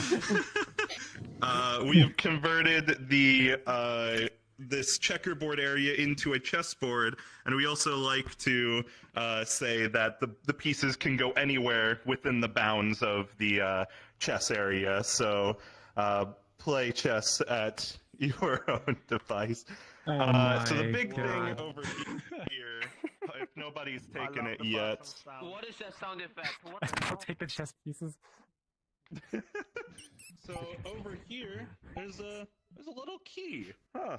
We have converted the this checkerboard area into a chessboard, and we also like to say that the pieces can go anywhere within the bounds of the chess area. So play chess at your own device. So the big thing over here, if nobody's taken it yet. What is that sound effect? I'll take the chess pieces. So over here, there's a little key. Huh.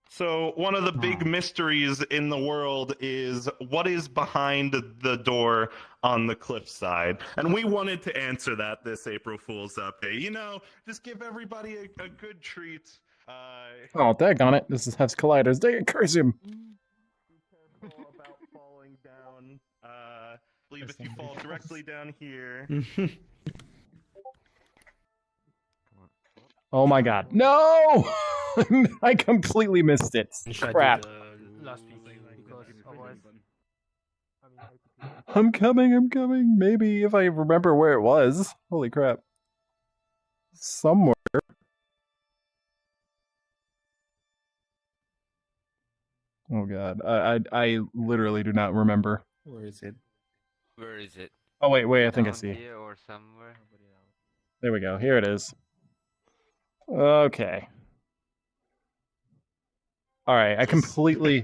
So one of the big mysteries in the world is what is behind the door on the cliffside. And we wanted to answer that this April Fool's update. You know, just give everybody a good treat. Oh, daggone it. This has colliders. Dang it, curse him. About falling down. Believe if you fall directly down here. Oh my god. No! I completely missed it. Crap. I'm coming. Maybe if I remember where it was. Holy crap. Somewhere. Oh god, I literally do not remember. Where is it? Where is it? Oh wait, I think I Down see. here or somewhere? There we go. Here it is. Okay. All right, I completely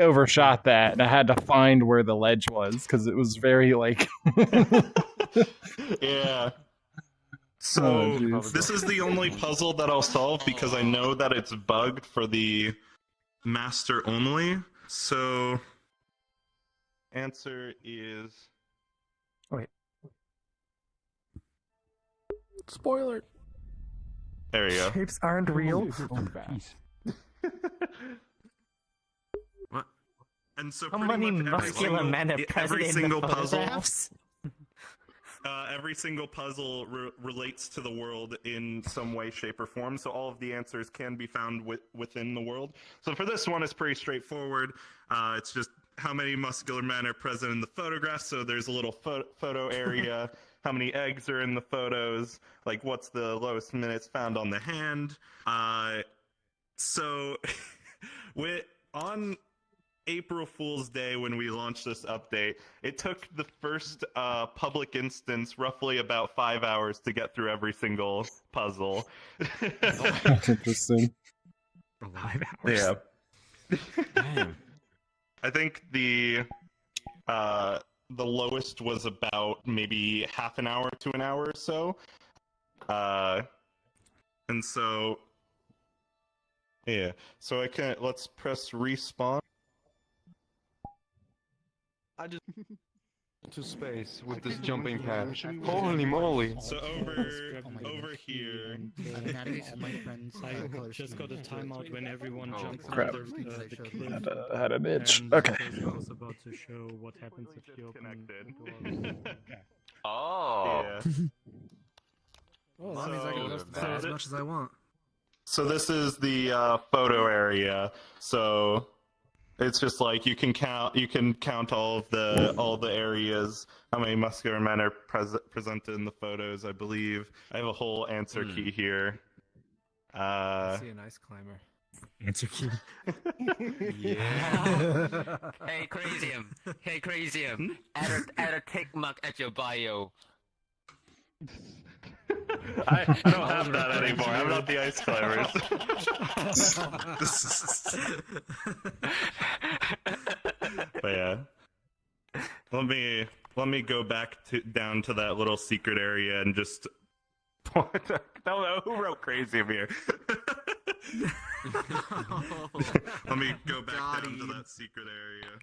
overshot that, and I had to find where the ledge was because it was very like. Yeah. So this is the only puzzle that I'll solve because I know that it's bugged for the master only. So answer is. Wait. Spoiler. There you go. Shapes aren't real. What? And so How pretty many much muscular men are every present in the single puzzle. photographs? Every single puzzle relates to the world in some way, shape, or form, so all of the answers can be found within the world. So for this one, it's pretty straightforward. It's just how many muscular men are present in the photograph, so there's a little photo area, how many eggs are in the photos, like what's the lowest minutes found on the hand. So on April Fool's Day when we launched this update, it took the first public instance roughly about 5 hours to get through every single puzzle. That's interesting. 5 hours. Yeah. Damn. I think the lowest was about maybe half an hour to an hour or so. And so yeah. So let's press respawn. I just to space with this jumping pad. Holy moly! So over here. I just got a timeout when everyone jumps crap. under the cliff. Had an itch. And Okay. I was about to show what happens if you open the door. Oh. Yeah. Well, that means I can go there as much as I want. So this is the photo area. So it's just like you can count all the areas, how many muscular men are presented in the photos, I believe. I have a whole answer key here. I see an ice climber. Answer key. Yeah. Hey Crazium. Add a tick mark at your bio. I don't have that anymore. I'm not the ice climbers. But yeah, let me go back down to that little secret area and just. Don't know who wrote Crazium here. Let me go back down to that secret area.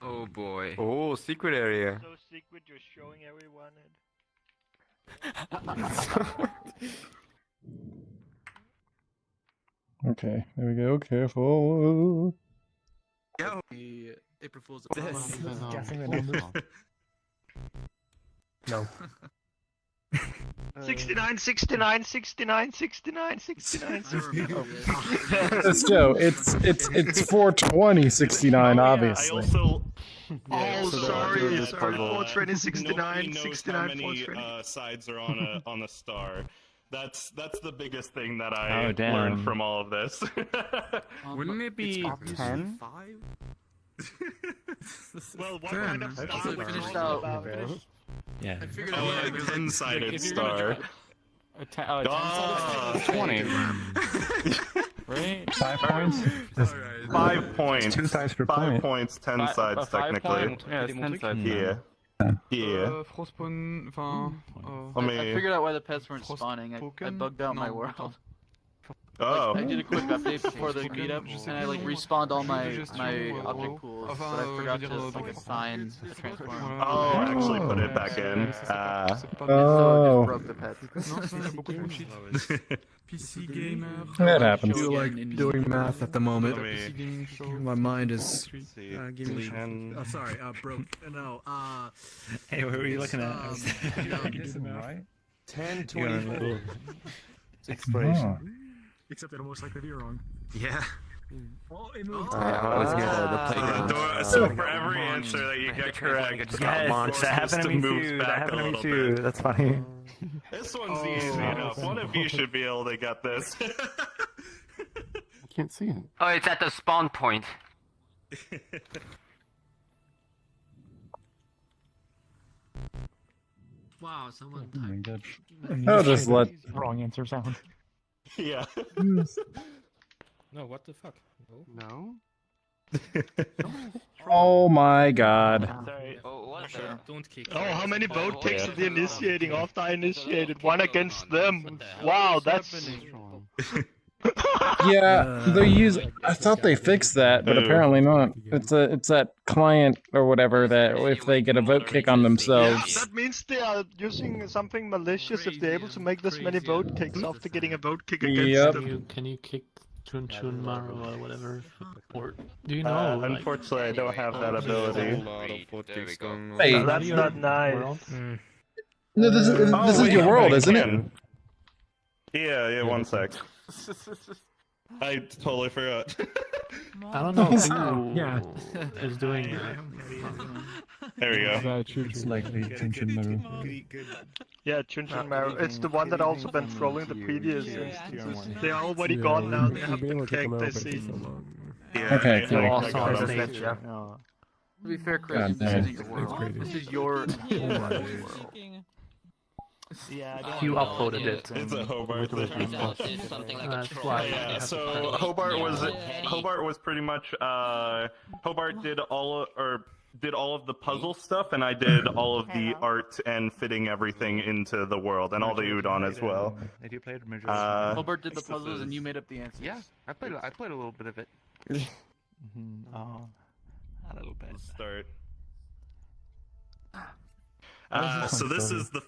Oh boy. Oh, secret area. So secret, you're showing everyone it. Okay, there we go. Careful. Yo. The April Fool's. Guessing the numbers. No. 69, 69, 69, 69, 69. It's Joe. It's 42069, obviously. I also. Oh, sorry. 420, 69, Nobody knows 69, how many 420. sides are on a star. That's the biggest thing that I Oh, damn. learned from all of this. Wouldn't it be 10? Well, what kind of star So we're finished talking out. about? Yeah. I figured Oh, out a 10-sided If you're gonna star. A 10-sided 20. Right? 5 points. 5 points. 2 sides per 5 point. points, 10 sides technically. Yeah, it's 10 sides. Yeah. Yeah. Frostbone, enfin... I figured out why the pets weren't spawning. I bugged out my world. Oh. I did a quick update before the meetup, and I like respawned all my object pools, but I forgot to like assign a transform. Oh, actually put it back in. So it just broke the pets. PC gamer. That happens. I feel like doing math at the moment. My mind is giving me. Oh, sorry, broke. No, Hey, what were you looking at? Right? 10, You got a 24. little exploration. except that I'm most likely to be wrong. Yeah. Oh, it moved. The playground. So for every answer that you get correct, Yes, that happened to me too. That happened to me too. That's funny. This one's easy enough. One of you should be able to get this. can't see it. Oh, it's at the spawn point. Wow, someone. Oh my god. And I'll you just say let. the wrong answer sound. Yeah. No, what the fuck? No. Oh my god. Sorry. Oh, what the? Don't kick. Oh, how many vote kicks are they initiating after I initiated? One against them. Wow, that's. Yeah, they're using. I thought they fixed that, but apparently not. It's that client or whatever that if they get a vote kick on themselves. That means they are using something malicious if they're able to make this many vote kicks after getting a vote kick against Yep. them. Can you kick Chun Maro or whatever? Or do you know? Unfortunately, I don't have that ability. Hey, That's not nice. No, this is your world, isn't it? Yeah, 1 sec. I totally forgot. I don't know who is doing that. There we go. It's likely Chun Yeah, Chun Maro. It's the one that also been trolling the previous instances. They're already gone now. They have been kicked, I see. Okay, cool. I got him. To be fair, Chris, God this damn. isn't your world. This is your world. Yeah, you uploaded it. It's a Hobart thing. That's why. Yeah, so Hobart was pretty much Hobart did all of the puzzle stuff, and I did all of the art and fitting everything into the world, and all the udon as well. Have you played Major? Hobart did the puzzles and you made up the answers. Yeah, I played a little bit of it. Oh, a little bit. Let's start. So this is the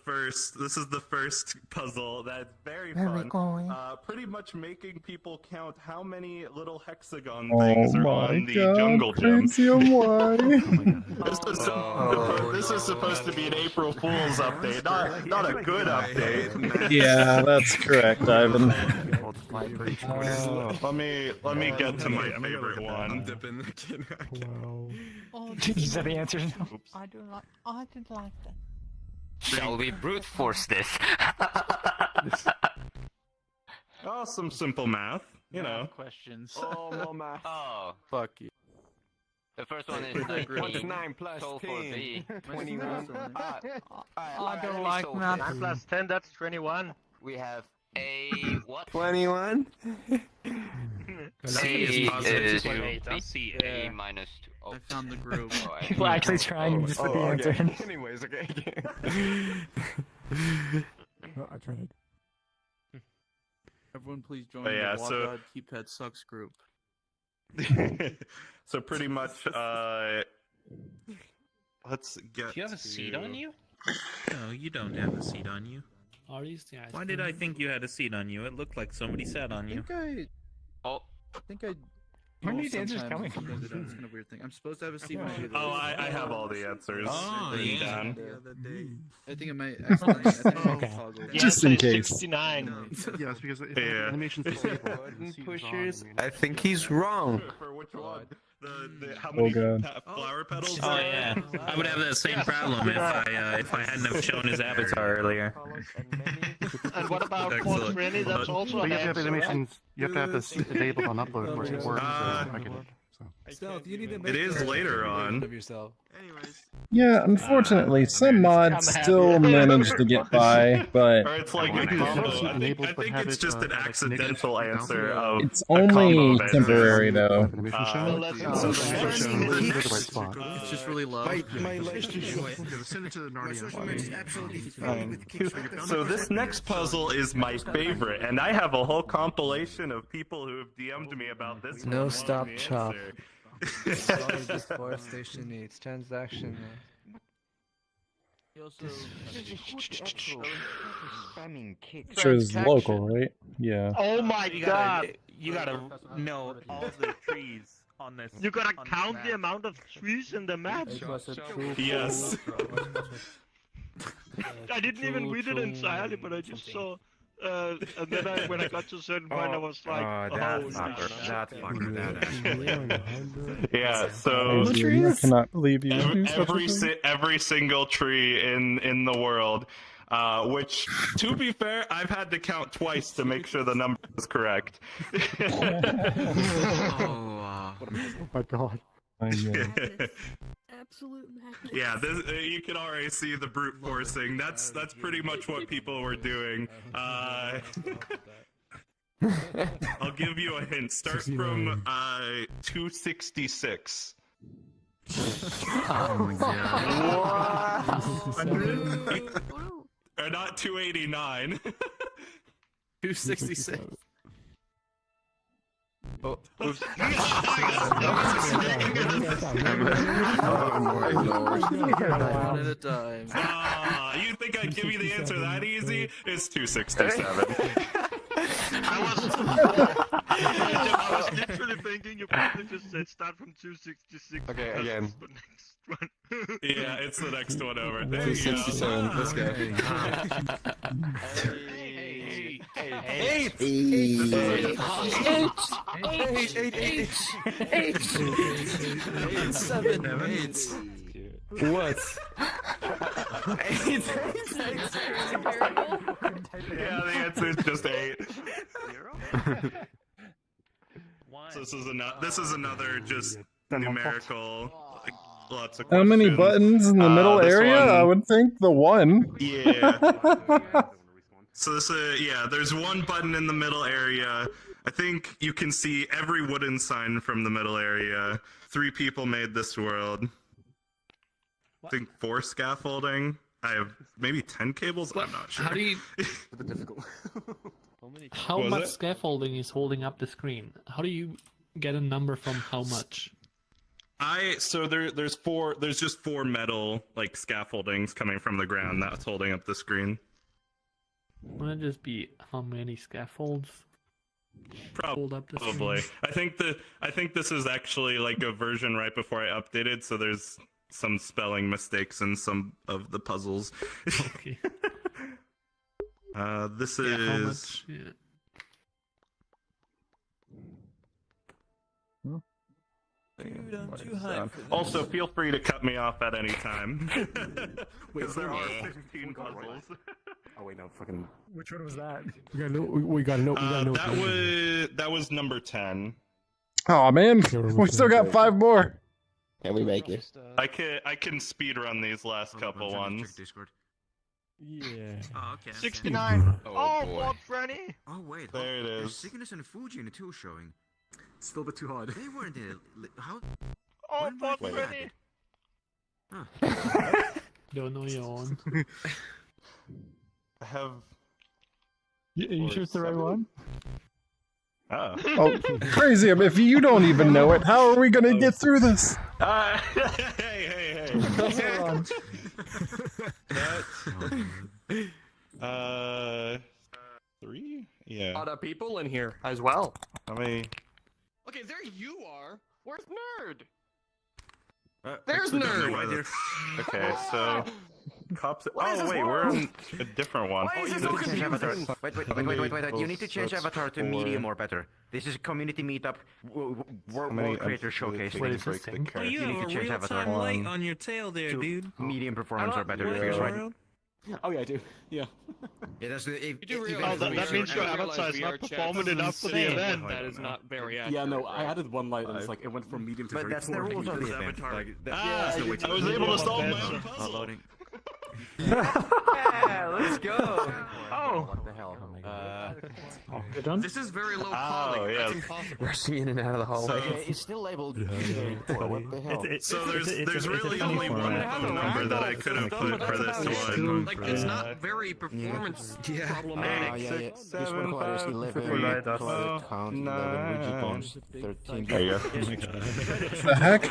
first puzzle that's very fun. Pretty much making people count how many little hexagon things are on the jungle gym. Crazium, why? This is supposed to be an April Fool's update, not a good update. Yeah, that's correct, Ivan. Let me get to my favorite one. These are the answers now. I didn't like that. Shall we brute force this? Oh, some simple math, you know. Questions. Oh, no math. Oh, Fuck you. the first one is 19. What's 9 plus So for 10? B. 21. I don't like math. 9 plus 10, that's 21. We have A. What? 21? A is B. A minus 2. Oh. I found the group. People actually trying to just put the answer in. Anyways, okay. I tried. Everyone, please join But yeah, the so- Wagod Keep Pet Sucks group. So pretty much, let's get. Do you have a seat on you? No, you don't have a seat on you. Are these the Why did I think you had a seat on you? It looked like somebody sat on you. Oh. Where are these answers coming It's from? kind of a weird thing. I'm supposed to have a seat when I do this. Oh, I have all the answers. written down. The other day. I think I might accidentally. I think I Okay. toggled. Just in case. 69. Yeah, it's because if Yeah. animation's disabled. Button pushers? I think he's wrong. For which one? How Oh many god. flower petals? Oh yeah, I would have that same problem if I hadn't have shown his avatar earlier. And what about Excellent. 420? That's also But an you have to have answer. animations. You have to have the seat disabled on upload for it to work. Stealth, you need to It make is a later on. of yourself. Anyways. Yeah, unfortunately, some mods still manage to get by, but Or it's like a combo. I think it's just an accidental answer of it's a combo only of answers. temporary though. It's just really low. Send it to the Narnia. So this next puzzle is my favorite, and I have a whole compilation of people who have DM'd me about this. No one stop wanting the chop. answer. Sorry, deforestation needs transaction. Which is local, right? Yeah. Oh my god! You gotta know all the trees on this. You gotta count the amount of trees in the map. Yes. I didn't even read it entirely, but I just saw. And then when I got to a certain point, I was like, that's holy fucking badass. Yeah. So I cannot believe you. every single tree in the world. which, to be fair, I've had to count twice to make sure the number is correct. Oh my god. Absolute madness. Yeah, this, you can already see the brute forcing. That's pretty much what people were doing. I'll give you a hint. Start from 266. Oh my god. Or not 289. 266. Oh, oops. Oh my lord. One at a time. You think I'd give you the answer that easy? It's 267. I was literally thinking you probably just said start from 266. Okay, again. The next one. Yeah, it's the next one over. There you go. 267. Let's go. What? Yeah, the answer is just 8. So this is another just numerical. Like, lots of How many questions. buttons in the middle This area? one- I would think the one. Yeah. So this yeah, there's one button in the middle area. I think you can see every wooden sign from the middle area. 3 people made this world. I think 4 scaffolding. I have maybe 10 cables. I'm not sure. How do you? difficult. How Was much it? scaffolding is holding up the screen? How do you get a number from how much? There's just 4 metal like scaffoldings coming from the ground that's holding up the screen. Wouldn't it just be how many scaffolds? Hold up the Probably. screen? I think this is actually like a version right before I updated, so there's some spelling mistakes in some of the puzzles. Okay. This Yeah, how is much? Yeah. Also, feel free to cut me off at any time. Because there are Yeah. 16 puzzles. Oh wait, no, fucking. Which one was that? We gotta know. We gotta know. That was number 10. Oh man, we still got 5 more. Can we make it? I can speed run these last couple ones. Yeah. Oh, okay. 69. Oh, Oh, boy. what, Franny? Oh wait. There it There's is. Cygnos and Fuuujin too showing. Still a bit too hard. They weren't in it. How? Oh, when what, were they Franny? added? Don't know your own. I have. You sure it's the right one? Oh. Oh, Crazium, if you don't even know it, how are we gonna get through this? Hey. That's 3? Yeah. A lot of people in here as well. How many? Okay, there you are. Where's Nerd? There's Nerd. Okay, so cops. Oh wait, we're in a different one. Wait, you need to change avatar to medium or better. This is community meetup, world creator showcase. You need to change avatar. Light on your tail there, dude. Medium performance or better. Right? Oh yeah, I do. Yeah. Yeah, that's the. That means your avatar is not performing enough for the event. That is not very accurate. Yeah, no, I added one light and it's like it went from medium to But very that's the poor. rules of the event. I was able to solve my own puzzle. Loading. Yeah, let's go. Oh. What the hell? You're done? This is very low Oh poly. yeah. That's impossible. Rushing in and out of the hallway. It's still labeled. What the hell? So there's really only one phone number that I could have put for this one. Like it's not very performance problematic. 6, 7, 5, 11, 12, 9. There you go. The heck?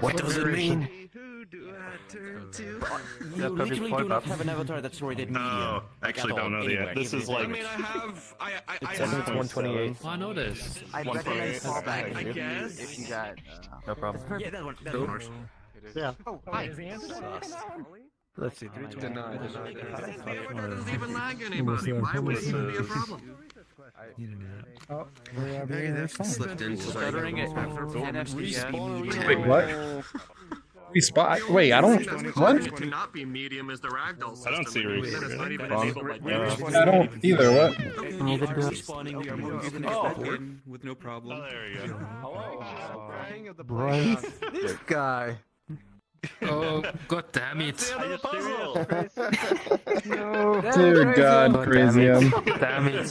What does it mean? Who do I turn to? You literally do not have an avatar that's rated medium. No, actually don't know yet. This is like. I mean, I have. I It's have. 128. I know this. I recommend fallback I guess. if you got. No problem. Yeah, that one works. Yeah. Oh, hi. Is the answer? Let's see. Deny. The avatar doesn't even lag anybody. Why would it even be a problem? Oh, we're Slipped into Stuttering it. NFC. Wait, what? Respawn. Wait, I don't. What? To not be medium is the ragdoll system. I don't see and then it's not even enabled by I don't either. What? Neither do respawning the armor. You can get back in with no problem. Oh, there you go. Bryce. This guy. Oh, god damn it. No. Dear God, Crazium. Damn it.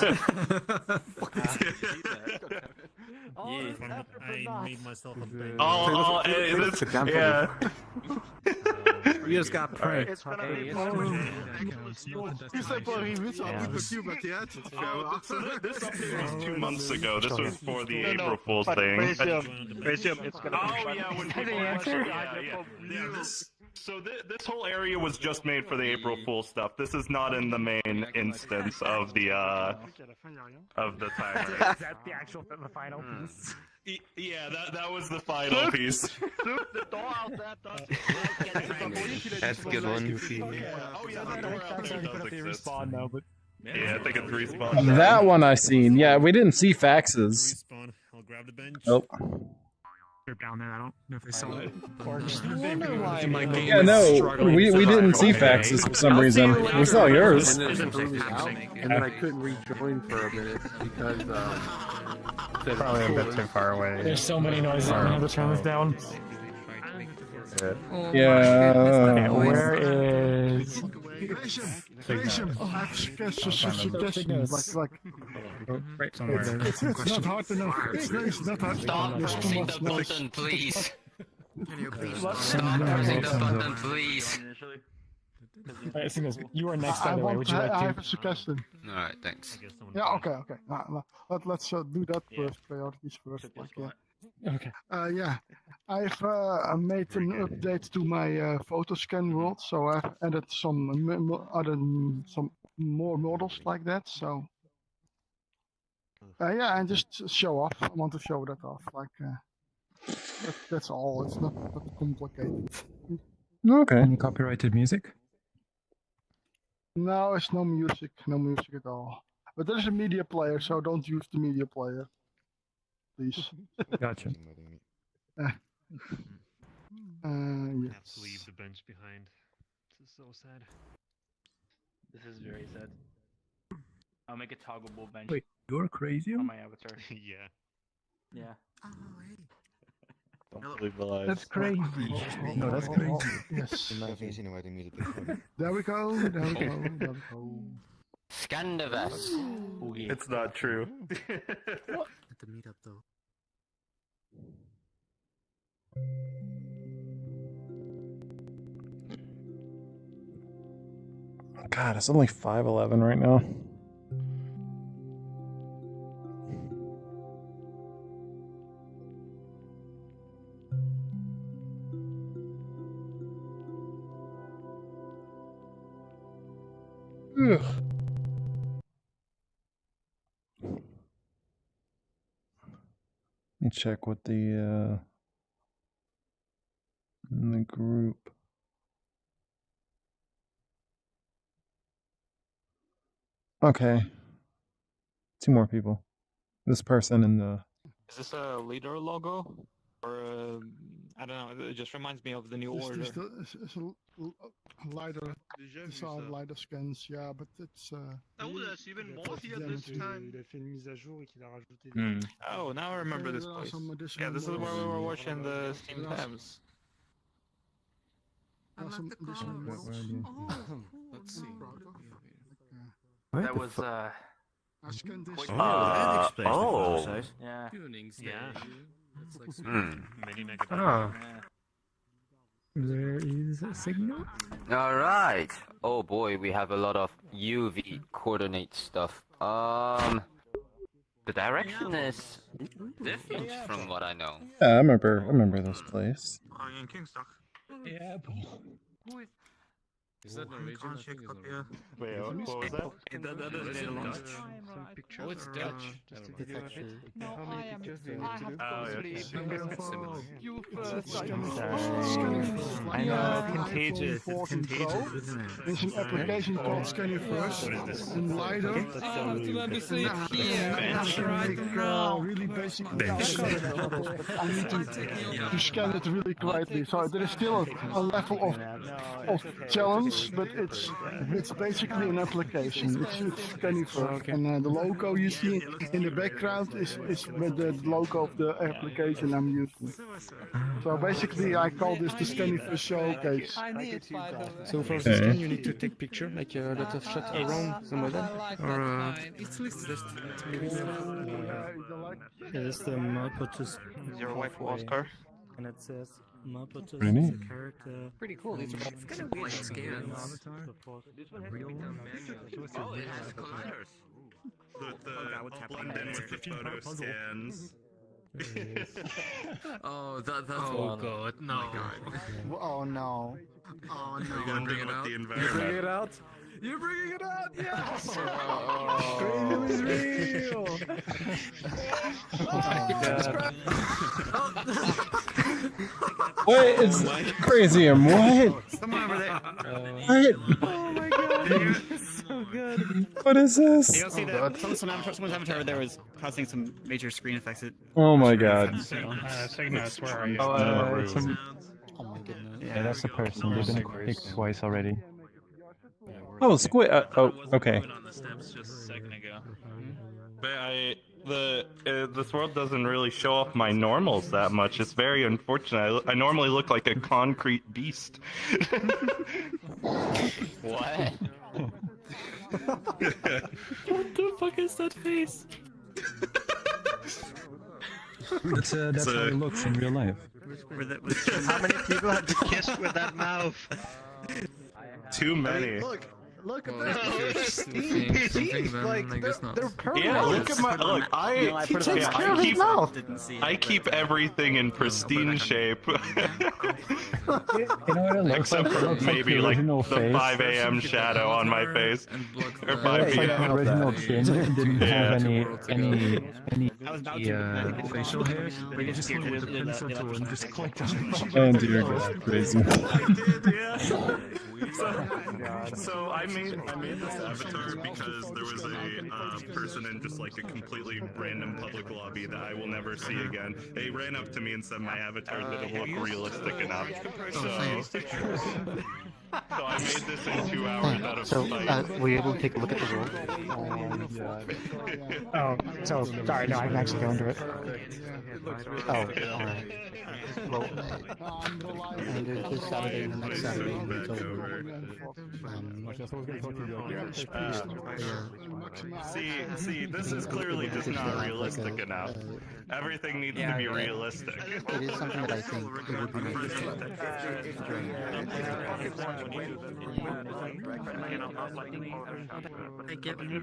I made myself a bang. Oh, hey, this, yeah. You just got pranked. It's gonna be This update was 2 months ago. This was for the April Fool's but thing. Crazium, it's gonna be fun. Yeah, when people So this whole area was just made for the April Fool stuff. This is not in the main instance of the timer. That's the actual the final piece. Yeah, that was the final piece. That's a good one. Oh yeah, the door out there does exist. Respawn now, but Yeah, I think it's respawn. That one I seen. Yeah, we didn't see faxes. I'll grab the bench. Nope. down there. I don't know if they saw it. Yeah, no, we didn't see faxes for some reason. We saw yours. And then I couldn't rejoin for a minute because Probably a bit too far away. There's so many noises. I'm gonna have to turn this down. Yeah. Okay, where is? Crazium, I have suggestions. Like, right somewhere. It's not hard enough. It's not hard. Stop pressing the button, please. Stop pressing the button, please. Alright, Cygnos, you are next, by the way. Would you like to? I have a suggestion. Alright, thanks. Yeah, okay. Let's do that first. Priorities first. Like, yeah. Okay. Yeah, I've made an update to my photo scan world, so I've added some more models like that. So yeah, and just show off. I want to show that off. Like that's all. It's not complicated. Okay. Any copyrighted music? No, it's no music at all. But there's a media player, so don't use the media player, please. Gotcha. Yes. Have to leave the bench behind. This is so sad. This is very sad. I'll make a toggleable bench. Wait, you're crazy? On my avatar. Yeah. Yeah. Don't believe the lies. That's crazy. No, that's crazy. Yes. There There we go. Scaniverse. It's not true. At the meetup though. God, it's only 5:11 right now. Ugh. Let me check what the in the group. Okay. 2 more people. This person and the. Is this a leader logo? Or I don't know, it just reminds me of the new order. It's a LiDAR. It's all LiDAR scans, yeah, but it's. there's even more here this time. Oh, now I remember this place. Yeah, this is where we were watching the Steam tabs. Let's see. That was I scanned this. that explains the file size. yeah. Tuning station. That's like Many megabytes. Oh. There is a signal. Alright. Oh boy, we have a lot of UV coordinate stuff. The direction is different from what I know. Yeah, I remember this place. In Kingstock. Yeah, Is that Norwegian? I think it's Norwegian. Wait, what was that? That is Netherlands. Oh, it's Dutch. How many pictures do you need to do? You I know, contagious. It's contagious, isn't it? There's an application called Scaniverse LiDAR. Let me see it Really basic. I need to scan it really correctly. So there is still a level of challenge, but it's basically an application. It's Scaniverse, and the logo you see in the background is with the logo of the application I'm using. So basically, I call this the Scaniverse showcase. So for the scan, you need to take picture, like a lot of shots around the model, or just maybe. It's the MyroP. Your wife, Oscar. And it says MyroP Really? is a character. Pretty cool. These are kind of weird scans. Oh, it has colors. Blend in with the photo scans. Oh, that's Oh god, no. Oh no. Oh no. Blend in with the environment. it out? You're bringing it out, yes! Crazium is real! What is Crazium? What? Someone over there. What? Oh my god. So good. What is this? You'll see that someone's avatar there was causing some major screen effects. Oh my god. Cygnos, where are you? Oh my goodness. Yeah, that's the person. They've been picked twice already. Oh, Squid. Oh, okay. On the steps just a second ago. But this world doesn't really show off my normals that much. It's very unfortunate. I normally look like a concrete beast. What? What the fuck is that face? That's how he looks in real life. How many people have to kiss with that mouth? Too many. Look at Well, this. they're perfect. Yeah, look at my look. I keep everything in pristine shape. You know what it looks Except like? for It looks like maybe the like original the face. 5 a.m. shadow on my face. Or 5 It's like the p.m. original chin didn't have any facial hair, but you just look at the pencil tool and just click on it. Oh dear god, crazy. So I made this avatar because there was a person in just like a completely random public lobby that I will never see again. They ran up to me and said my avatar didn't look realistic enough. So I made this in 2 hours out of spite. were you able to take a look at the world? Oh, so, sorry, no, I can actually go into it. Oh, alright. Well, and there's this Saturday and the next Saturday in October. See, this is clearly just not realistic enough. Everything needs to be realistic. It is something that I think it would be nice I get what you're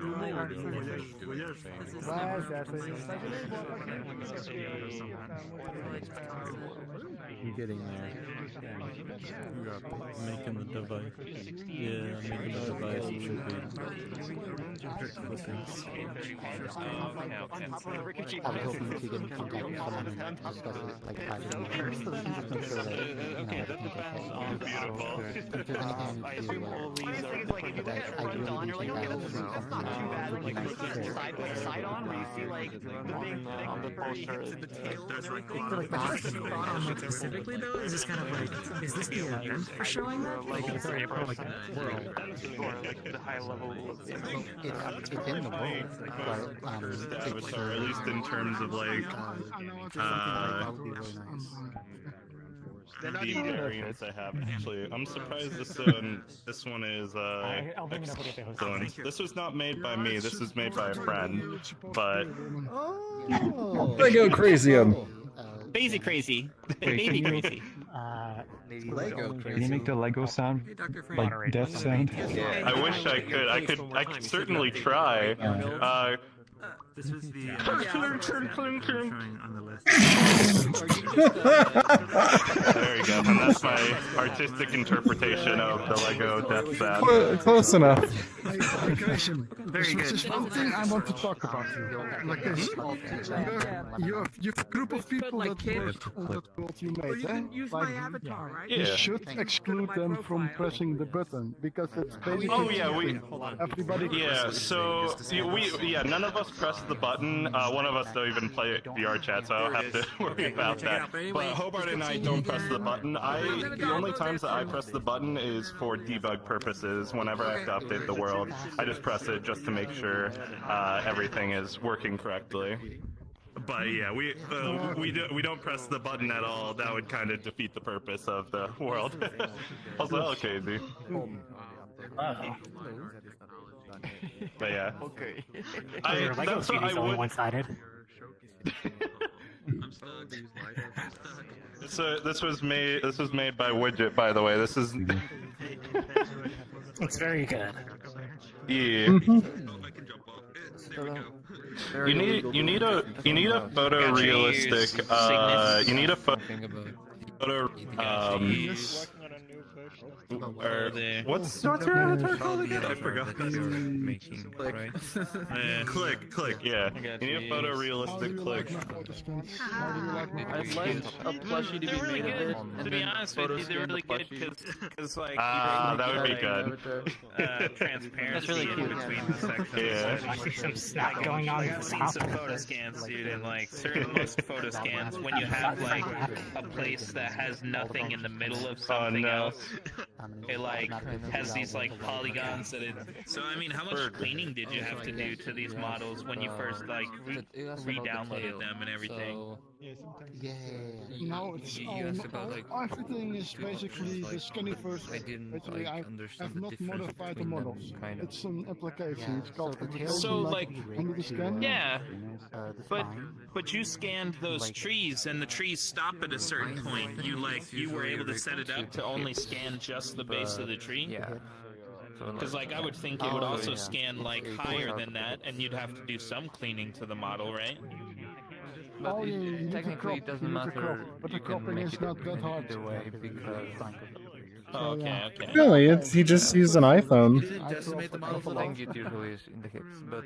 You're getting there. Making the device. Yeah, making the device. It should be. I was hoping to get in contact with someone and discuss it like privately. Just make sure that, everything's okay. If there's anything I need to do, but I really do think I hope to see something that would be nice to share. Specifically though, is this kind of like, is this the event for showing that? Like, it's already like world. The high level. It's in the world, but Avatar, at least in terms of like the variants I have actually. I'm surprised this one is excellent. This was not made by me, this was made by a friend. But Lego Crazium. Baby crazy. Baby crazy. Lego Can you make the Lego sound? Like death sound? I wish I could. I could certainly try. This was the showing on the list. There you go. And that's my artistic interpretation of the Lego Death Sad. Close enough. Very good. There's one thing I want to talk about here. Like this. You have a group of people that worked on that world you made, eh? Like, you should exclude them from pressing the button because it's basically. Oh yeah, everybody. Yeah, so none of us press the button. One of us don't even play VRChat, so I don't have to worry about that. But Hobart and I don't press the button. The only times that I press the button is for debug purposes. Whenever I have to update the world, I just press it just to make sure everything is working correctly. But yeah, we don't press the button at all. That would kind of defeat the purpose of the world. Also, hello, Casey. But yeah. Okay. Your Lego Studios is only one-sided. This was made by Widget, by the way. This is. It's very good. Yeah. You need a photorealistic. You need a photo. What's your avatar called again? I forgot. Click. Yeah. You need a photorealistic click. I'd like a plushie to be made of it. To be honest with you, they're really good because like that would be good. Transparency That's really cute. in between the sections. Yeah. I see some snap going on I've seen some photo scans, dude, and like most photo scans, when you have like a place that has nothing in the middle of something else, it like has these like polygons that it. So I mean, how much cleaning did you have to do to these models when you first like re-downloaded them and everything? No, it's everything is basically the Scaniverse. Basically, I have not modified the models. It's an application. It's called application. So like, under the scan. yeah, but you scanned those trees, and the trees stop at a certain point. You were able to set it up to only scan just the base of the tree. Yeah. Because like I would think it would also scan like higher than that, and you'd have to do some cleaning to the model, right? But technically it doesn't matter. But the cropping is not that hard. Either way because. Oh, okay. Really, he just used an iPhone. I think it usually is in the hips, but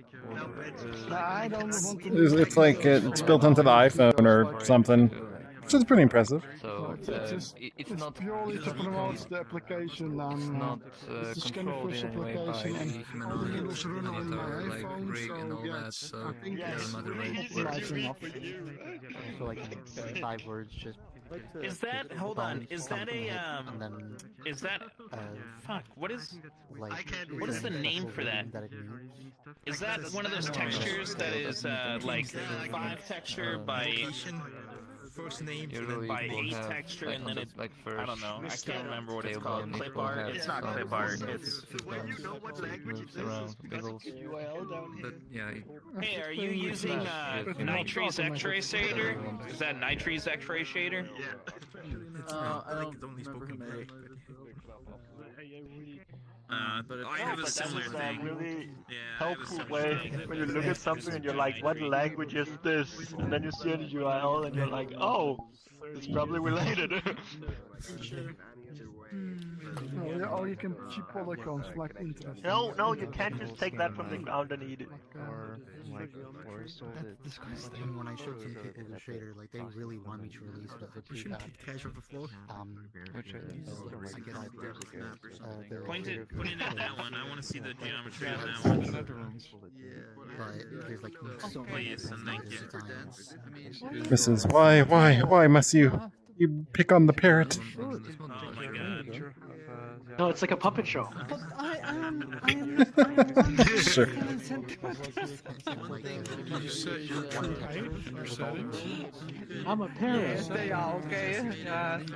I don't want to. It's like it's built into the iPhone or something. Which is pretty impressive. So it's not purely to promote the application. It's not it's the controlled Scaniverse in any way by application, and all the Windows run on my like iPhone, rig and all so that. yes, So I think it's nice enough. So like 5 words just. Is that is that fuck, what is the name for that? Is that one of those textures that is like 5 texture by First name by 8 texture, and then it's like I don't know, I can't remember what it's called. Clip art? It's not clip art. It's moves around, wiggles. But yeah. Hey, are you using Nitre's X-ray shader? Is that Nitre's X-ray shader? I don't only spoken by. But I have a similar thing. Really helpful way when you look at something and you're like, what language is this? And then you see an URL and you're like, oh, it's probably related. Or you can cheap polygons like interest. No, you can't just take that from the ground and eat it. That's disgusting. When I showed some people the shader, like they really want me to release it. They pretty bad. Cash off the floor. Point it at that one. I want to see the geometry on that one. But there's like Please and thank you. Mrs. Why must you pick on the parrot? Oh my god. No, it's like a puppet show. But I am Sure. I'm a parent. They are okay.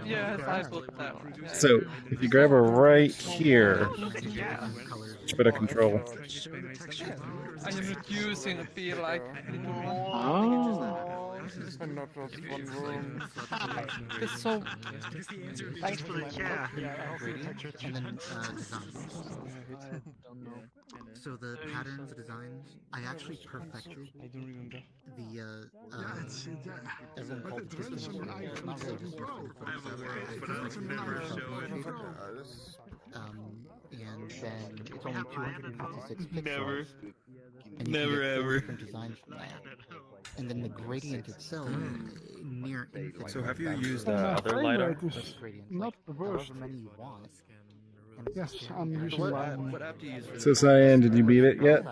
Yes, I put that one. So, if you grab her right here, much better control. I am not using a feel like. Oh. So, thanks for the chat. And then designs. So the patterns, designs, I actually perfected the everyone called it distance. It's not really just different. And then it's only 256 pixels. Never. And you can get 4 different designs from that. And then the gradient itself, near infinite. So have you used other LiDAR? Not the worst. However many you want. Yes, I'm using What app do you use for So Cyan, did you beat it yet?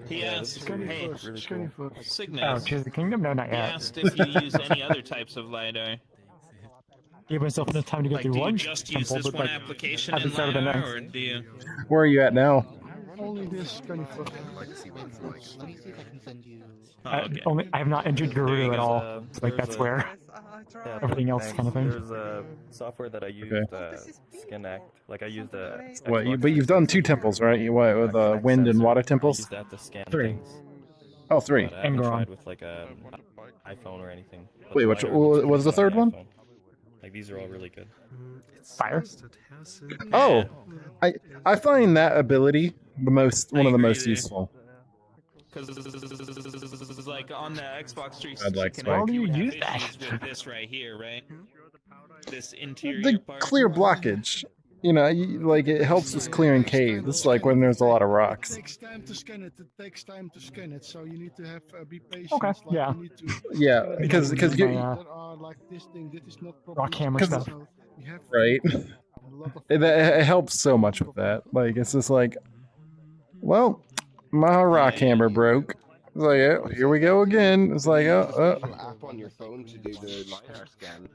He asked, hey, Cygnos. Oh, Tears of the Kingdom? No, not He yet. asked if you use any other types of LiDAR. Give myself enough time to get Like, through do you one just use temple, this but one like, application haven't in started the LiDAR, next. or do you? Where are you at now? only this kind of Let me see if I can send you. I have not entered Gerudo at all. So, like that's where everything else kind of thing. There's a software that I used, Skin Like I used What? But you've done 2 temples, right? You what with wind and water I temples? used that to scan 3. things. Oh, 3. But I haven't tried with like a iPhone or anything. But Wait, the which LiDAR looks what was the pretty good third on one? iPhone. Like these are all really good. Fire. Oh, I find that ability one of the most useful. Because like on the Xbox 360, I'd like Kinect, How do you you would have use that? issues with this right here, right? This interior The part. clear blockage. You know, like it helps with clearing caves, like when there's a lot of rocks. It takes time to scan it. It takes time to scan it, so you need to have be patient. Okay, Like, yeah. You need to Yeah, scan it because with you that are like this thing. This is not Rock hammer properly stuff. so you have right. a lot of It helps so much with that. Like it's just like, well, my rock hammer broke. It's like, oh, here we go again. It's like, app on your phone to do the LiDAR scan.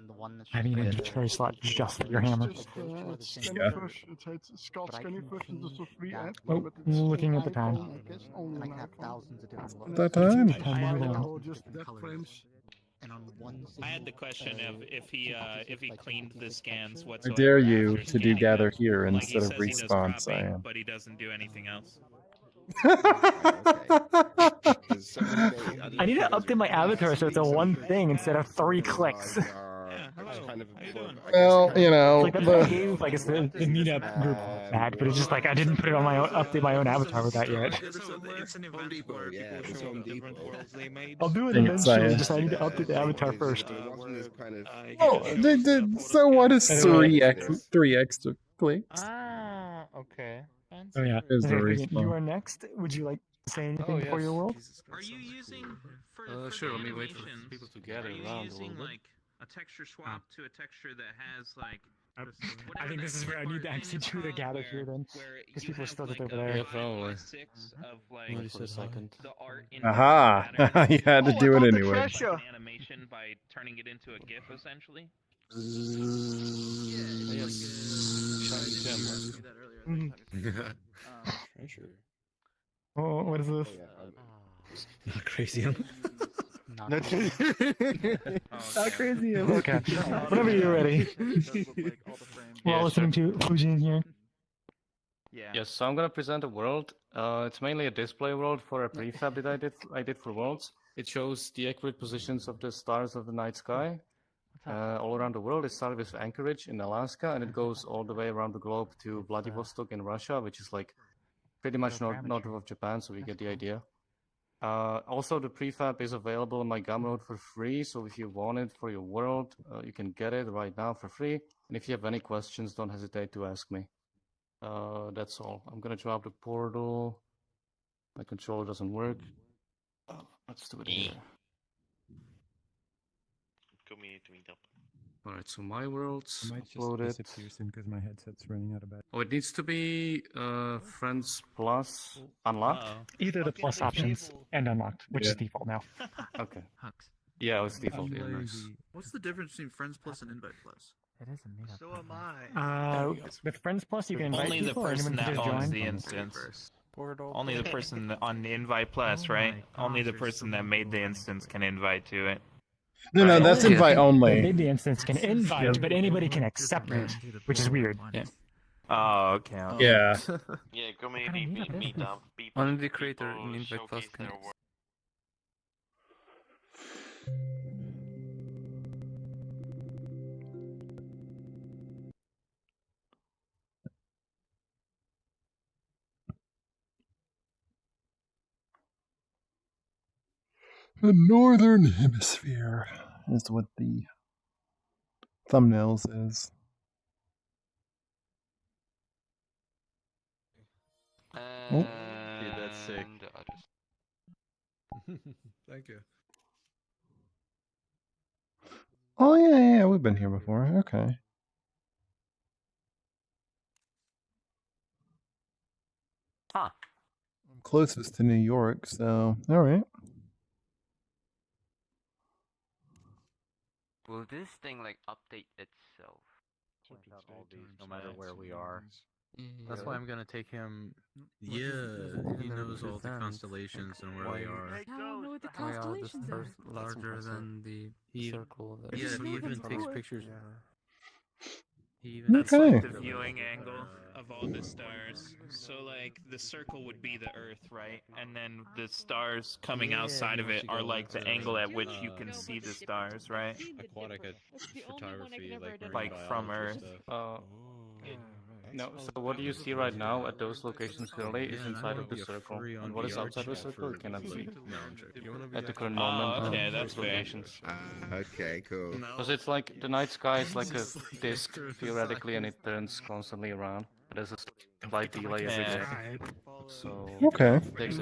I need a inventory slot just for your hammer. Scaniverse, it's called Scaniverse. It's a free app. Oh, but it's looking at the on time. iPhone, I guess, only Like on have iPhone. thousands of different That time. Or just depth frames. And on one I had the question of if he cleaned the scans I whatsoever. dare you after to do scanning gather them. here Like he instead of says he does respawn, cropping, Cyan. but he doesn't do anything else. I need to update my avatar so it's a one thing instead of 3 clicks. Well, you know, Like that's what I gave, like it's the Meetup group badge, but it's just like I didn't put it on my own, update my own avatar with that yet. It's an event where people show off different worlds they made. I'll do it Dang it, eventually. Cyan. Just I need to update the avatar first. Oh, so what is Anyway. 3 extra clicks? Ah, okay. Oh yeah. There's the Okay, respawn. you are next. Would you like to say anything before your world? Are you using Sure, let me wait for animations, people to gather are you around a using little bit. like a texture swap to a texture that has like I think this is where I need to actually do the gather here then, because people are still just over there. Yeah, probably. 6 of like Maybe for a second. the art in Aha! You had to do it anyway. like an animation by turning it into a GIF essentially. Treasure. Oh, what is this? Not Crazium. Not Crazium. Okay. Whenever you're ready. We're all listening to Fuuujin here. Yes, so I'm gonna present a world. It's mainly a display world for a prefab that I did for worlds. It shows the accurate positions of the stars of the night sky all around the world. It started with Anchorage in Alaska, and it goes all the way around the globe to Vladivostok in Russia, which is like pretty much north of Japan, so we get the idea. Also, the prefab is available on my Gumroad for free, so if you want it for your world, you can get it right now for free. And if you have any questions, don't hesitate to ask me. That's all. I'm gonna drop the portal. My controller doesn't work. Let's do it here. Alright, so my world's I might just uploaded. disappear soon because my headset's running out of battery. Oh, it needs to be Friends Plus unlocked? Either the plus options and unlocked, which is Yeah. default now. Okay. Yeah, it's default. Yeah, nice. What's the difference between Friends Plus and Invite Plus? It is a meetup. So am I. With Friends Plus, you can invite Only the people, or person anyone can that just owns join. the instance. Only the person on the invite plus, right? Only the person that made the instance can invite to it. No, no, that's invite That only. made the instance can invite, but anybody can accept it, which is weird. Yeah. Oh, okay. okay. Yeah. Yeah, community meetup. Only the creator in Invite Plus can. The Northern Hemisphere is what the thumbnail says. Dude, that's sick. Thank you. Oh yeah, we've been here before. Okay. Huh. I'm closest to New York, so all right. Will this thing like update itself? All these, no matter where we are. That's why I'm gonna take him. Yeah, he knows all the constellations and where they are. I don't know what the Oh, yeah, constellations this are. first- Larger than the circle. That Yeah, Just he know even them takes before. pictures. He even That's Okay. like the viewing angle of all the stars. So like the circle would be the Earth, right? And then the stars coming outside of it are like the angle at which you can see the stars, right? Aquatic photography, Like from Earth. No, so what you see right now at those locations clearly is inside of the circle. And what is outside the circle, you cannot see. At the current moment, okay, those that's fair. locations. Okay, cool. Because it's like, the night sky is like a disk, theoretically, and it turns constantly around. But there's a slight delay every day. So, Okay. it takes a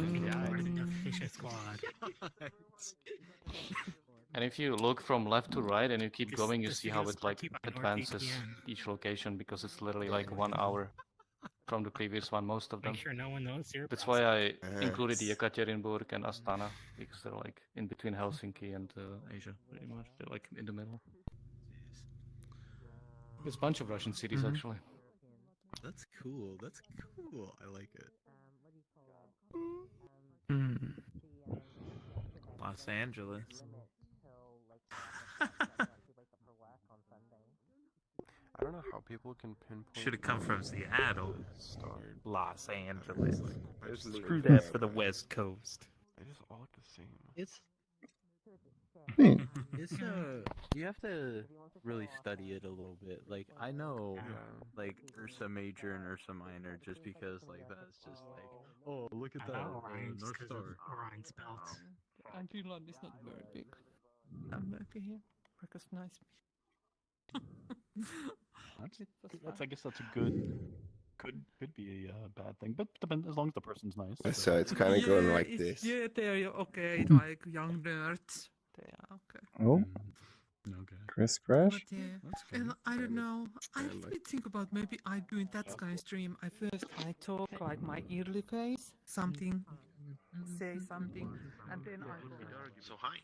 And if you look from left to right and you keep going, you see how it like advances each location, because it's literally like 1 hour from the previous one, most of them. Make sure no one knows your That's why I included the Yekaterinburg and Astana, because they're like in between Helsinki and Asia, pretty much. They're like in the middle. There's a bunch of Russian cities, actually. That's cool. That's cool. I like it. Los Angeles. I don't know how people can pinpoint. Should have come from Seattle. Los Angeles. There's Screw literally- that for the West Coast. They just all look the same. It's It's you have to really study it a little bit. Like I know, like Ursa Major and Ursa Minor, just because like that's just like, oh look at that North Star. Orion's belt. And Greenland is not very big. I'm happy here. Recognize me. I guess that's a good. Could be a bad thing, but depends as long as the person's nice. So it's kind of going like this. Yeah, they're okay, like young nerds. They are okay. Oh. Okay. Chris Crash. But yeah, and I don't know. I really think about maybe I doing that Sky stream. I talk like my early face, something, say something, and then I go. So high.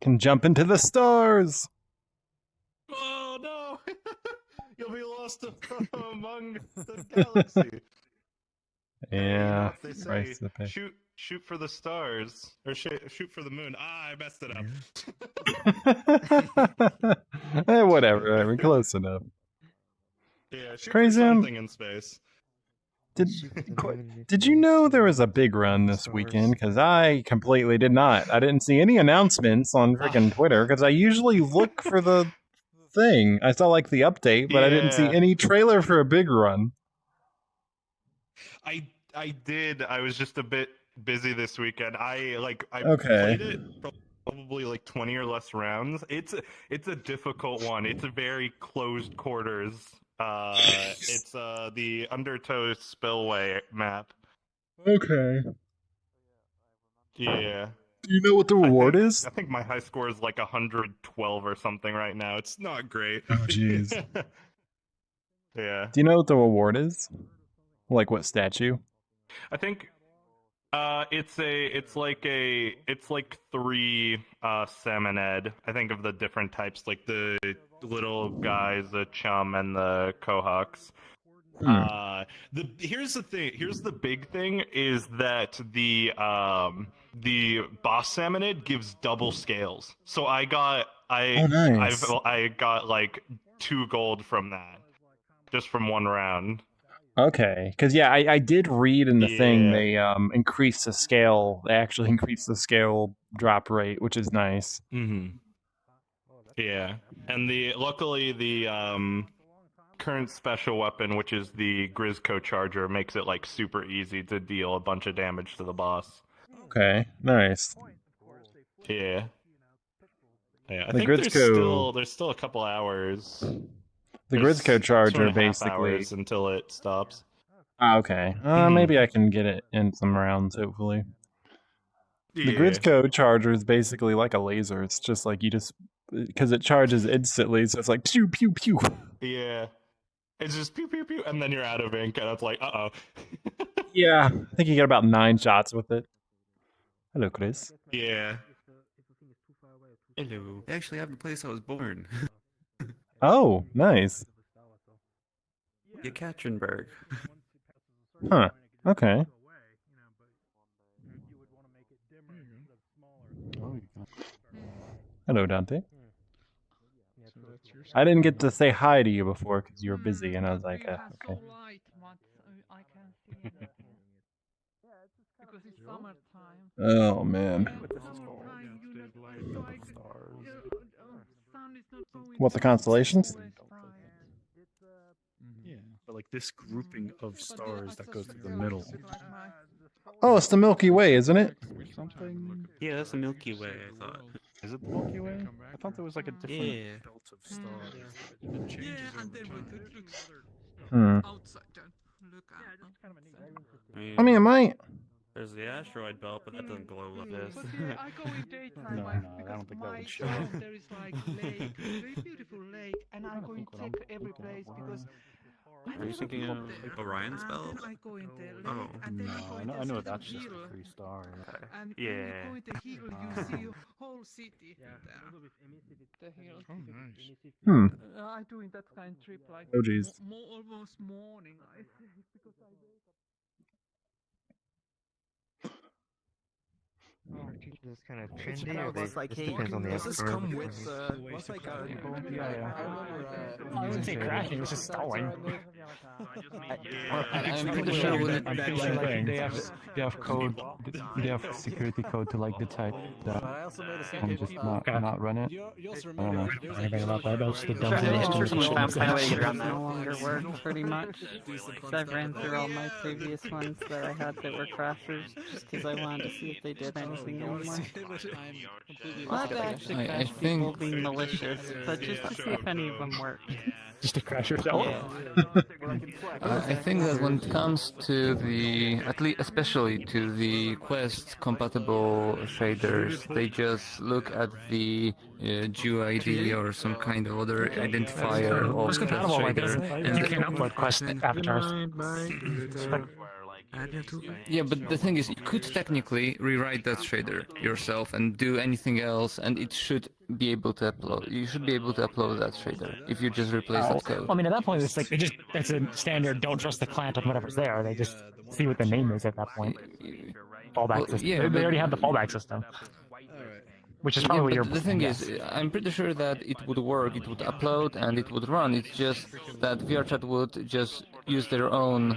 Can jump into the stars. Oh no! You'll be lost among the galaxy. Yeah. They say, price to pay. shoot for the stars, or shoot for the moon. Ah, I messed it up. Whatever. I mean, close enough. Yeah, shoot Crazium. for something in space. Did you know there was a big run this weekend? Because I completely did not. I didn't see any announcements on freaking Twitter, because I usually look for the thing. I saw like the update, but I didn't see Yeah. any trailer for a big run. I did. I was just a bit busy this weekend. I Okay. played it probably like 20 or less rounds. It's a difficult one. It's a very closed quarters. It's the Undertow Spillway map. Okay. Yeah. Do you know what the reward is? I think my high score is like 112 or something right now. It's not great. Oh, jeez. Yeah. Do you know what the reward is? Like what statue? I think it's like 3 salmonid. I think of the different types, like the little guys, the chum and the cohawks. Here's the thing. Here's the big thing is that the boss salmonid gives double scales. So I got nice. I got like 2 gold from that, just from one round. Okay, because yeah, I did read in the thing they increased the scale. They actually increased the scale drop rate, which is nice. Mm-hmm. Yeah, and luckily the current special weapon, which is the Grisco Charger, makes it like super easy to deal a bunch of damage to the boss. Okay, nice. Yeah. Yeah, I The think there's still a couple hours. The Grisco Charger basically hours until it stops. Okay. Maybe I can get it in some rounds, hopefully. The Yeah. Grisco Charger is basically like a laser. It's just like because it charges instantly, so it's like pew pew pew. Yeah. It's just pew pew pew, and then you're out of ink, and it's like, uh-oh. Yeah, I think you get about 9 shots with it. Hello, Chris. Yeah. Hello. They actually have the place I was born. Oh, nice. Yekaterinburg. Huh. Okay. Hello, Dante. I didn't get to say hi to you before because you were busy, and I was like, okay. Oh, man. What, the constellations? Yeah, but like this grouping of stars that goes through the middle. Oh, it's the Milky Way, isn't it? Something. Yeah, that's the Milky Way, I thought. Is it the Milky Way? I thought there was like a different belt of stars. I mean, it might. There's the asteroid belt, but that doesn't glow like this. I go in daytime. No, I don't think that would show. There is like lake, very beautiful lake, and I go and check every place because. Are you thinking of Orion's belt? Oh. No, I know that's just a free star. And yeah. when you go in the hill, you see whole city there. The hill. Oh, nice. I doing that kind of trip like Oh, geez. almost morning. I think because I This kind of trendy, or just depends on the does this episode. come with what's like I wouldn't say crashing, it's just stalling. I'm pretty sure they have code, they have security code to like detect that and just not run it. I don't know. Anything about that? That's the Trying to ensure some dumbest spam way to get around that no longer work pretty much. So I've ran through all my previous ones that I had that were crashers just because I wanted to see if they did anything anymore. Not to actually crash people being malicious, but just to see if any of them work. Just to crash yourself? I think that when it comes to the, especially to the Quest compatible shaders, they just look at the GUID or some kind of other identifier of the shader. And you can upload Quest avatars. Yeah, but the thing is, you could technically rewrite that shader yourself and do anything else, and it should be able to upload. You should be able to upload that shader if you just replace that code. I mean, at that point, it's like that's a standard. Don't trust the client on whatever's there. They just see what the name is at that point. Fallback system. Yeah, they already have the fallback system. Which is probably what you're. The thing is, I'm pretty sure that it would work. It would upload and it would run. It's just that VRChat would just use their own,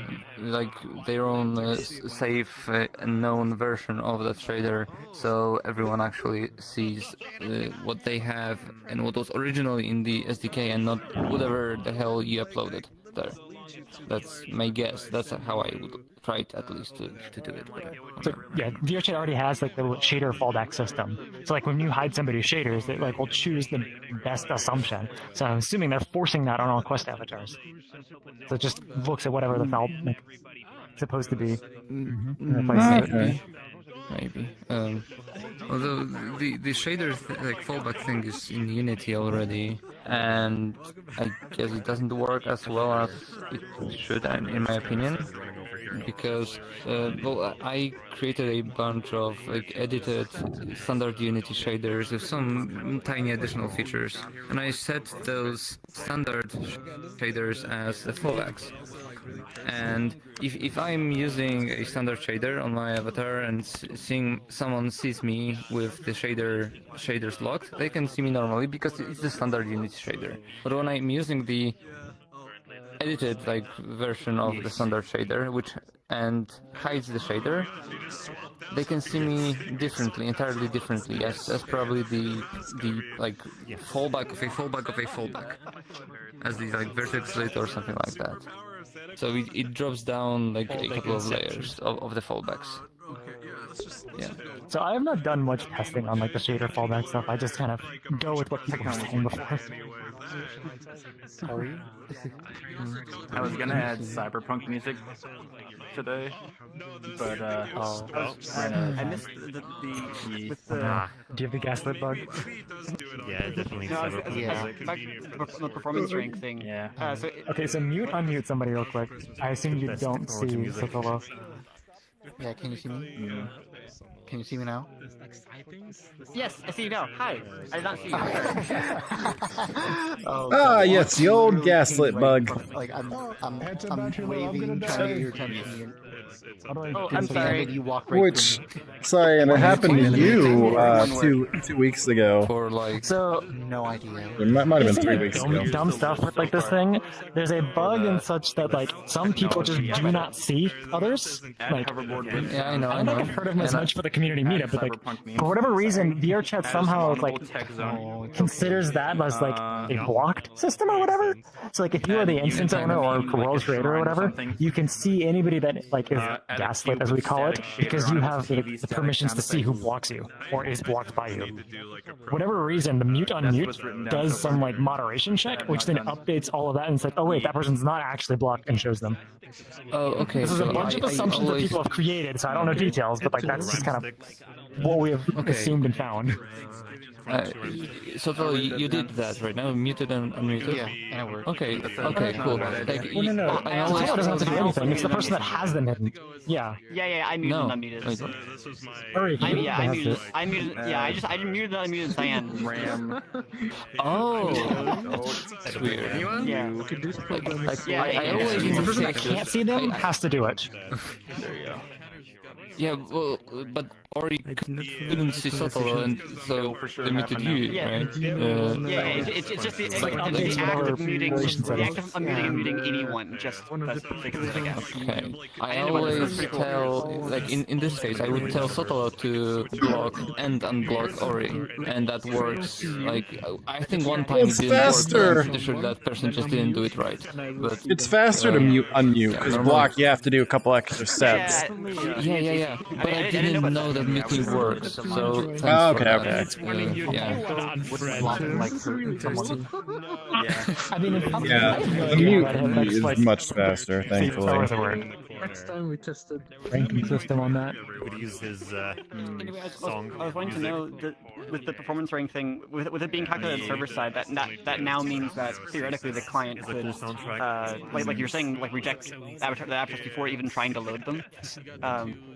safe and known version of that shader, so everyone actually sees what they have and what was originally in the SDK, and not whatever the hell you uploaded there. That's my guess. That's how I would try it, at least to do it. So yeah, VRChat already has like the shader fallback system. So like when you hide somebody's shaders, they like will choose the best assumption. So I'm assuming they're forcing that on all Quest avatars. So it just looks at whatever the file like, supposed to be. Maybe. Although the shader like fallback thing is in Unity already, and I guess it doesn't work as well as it should, in my opinion. Because I created a bunch of like edited standard Unity shaders with some tiny additional features, and I set those standard shaders as the fallbacks. And if I'm using a standard shader on my avatar and seeing someone sees me with the shaders locked, they can see me normally because it's the standard Unity shader. But when I'm using the edited version of the standard shader, which hides the shader, they can see me differently, entirely differently, as probably the fallback of a fallback of a fallback, as the vertex slit or something like that. So it drops down a couple of layers of the fallbacks. Yeah. So I have not done much testing on the shader fallback stuff. I just kind of go with what people were saying before. I was gonna add cyberpunk music today, but I missed the with the. Do you have the gaslit bug? Yeah, definitely. The performance rank thing. Yeah. Okay, so unmute somebody real quick. I assume you don't see Sotolo. Yeah, can you see me? Can you see me now? Yes, I see you now. Hi. I did not see you. Yes, the old gaslit bug. I'm waving, trying to get your attention. Oh, I'm sorry. Which, sorry, and it happened to you 2 weeks ago. For no idea. It might have been 3 weeks ago. Dumb stuff with this thing. There's a bug in such that some people just do not see others. Yeah, I know. I don't think I've heard of them as much for the community meetup, but for whatever reason, VRChat somehow considers that as a blocked system or whatever. So if you are the instance owner or world creator or whatever, you can see anybody that is gaslit, as we call it, because you have the permissions to see who blocks you or is blocked by you. For whatever reason, the mute unmute does some moderation check, which then updates all of that and says, oh wait, that person's not actually blocked, and shows them. Oh, okay. This is a bunch of assumptions that people have created, so I don't know details, but that's just kind of what we have assumed and found. So you did that right now, muted and unmuted? Yeah, and it worked. Okay, cool. No. Sotolo doesn't have to do anything. It's the person that has them hidden. Yeah. Yeah, I muted and unmuted. I muted. Yeah, I just muted and unmuted Cyan. Ram. Oh, that's weird. Yeah. I always The person that can't see them has to do it. There you go. Yeah, well, but Ori couldn't see Sotolo, and so they muted you, right? It's just the act of muting, and muting anyone. Just that's the thing, I guess. Okay. I always tell, in this case, I would tell Sotolo to block and unblock Ori, and that works. I think one time it didn't faster. work. I'm pretty sure that person just didn't do it right. But It's faster to unmute, because block you have to do a couple extra steps. Yeah. But I didn't know that muting works, so thanks okay. The mute is much faster, thankfully. Next time we tested ranking system on that. Would use his song. I was wanting to know with the performance rank thing, with it being calculated server side, that now means that theoretically the client could, like you're saying, reject the avatars before even trying to load them.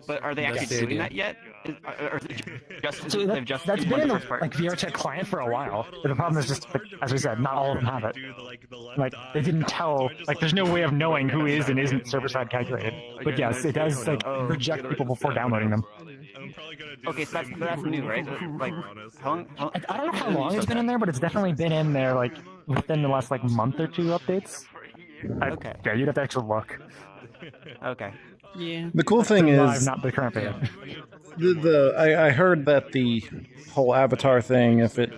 But are they actually doing that yet? Or is it just that's been in the VRChat client for a while. But the problem is just, as we said, not all of them have it. They didn't tell. There's no way of knowing who is and isn't server side calculated. But yes, it does reject people before downloading them. Okay, so that's new, right? How long? I don't know how long it's been in there, but it's definitely been in there within the last month or two updates. Okay. Yeah, you'd have to actually look. Okay. Yeah. The cool thing is, not the current beta. I heard that the whole avatar thing, if it,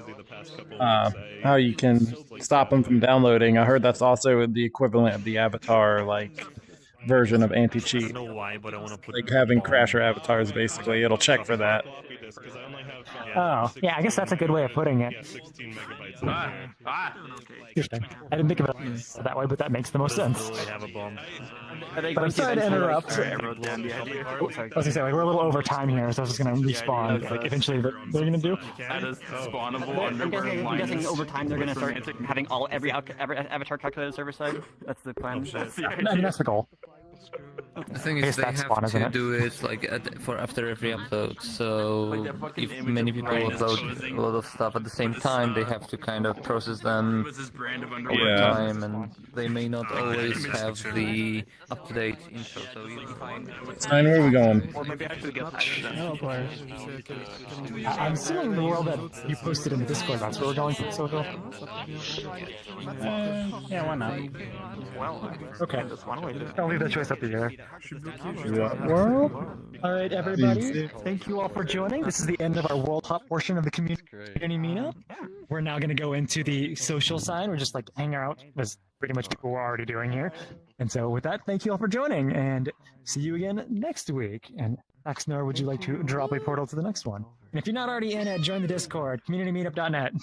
how you can stop them from downloading, I heard that's also the equivalent of the avatar, version of anti-cheat. I don't know why, but I want to put having crasher avatars, basically. It'll check for that. Oh, yeah, I guess that's a good way of putting it. Interesting. I didn't think of it that way, but that makes the most sense. I have a bomb. But I'm sorry to interrupt. I was gonna say, we're a little over time here, so I was just gonna respawn. Eventually, they're gonna do. That is spawnable underwear. I'm guessing over time they're gonna start having every avatar calculated server side. That's the plan. I mean, that's the goal. The thing is, they have to do it like after every upload. So if many people upload a lot of stuff at the same time, they have to kind of process them over time, and they may not always have the up-to-date info. So you find. Stein, where are we going? Or maybe actually get I'm assuming the world that you posted in the Discord, that's where we're going for social. Yeah, why not? Okay. I'll leave that choice up to you. World? All right, everybody. Thank you all for joining. This is the end of our World Hop portion of the community meetup. We're now going to go into the social side. We're just like hang out, as pretty much people were already doing here. And so with that, thank you all for joining, and see you again next week. And Axnor, would you like to drop a portal to the next one? And if you're not already in it, join the Discord, communitymeetup.net.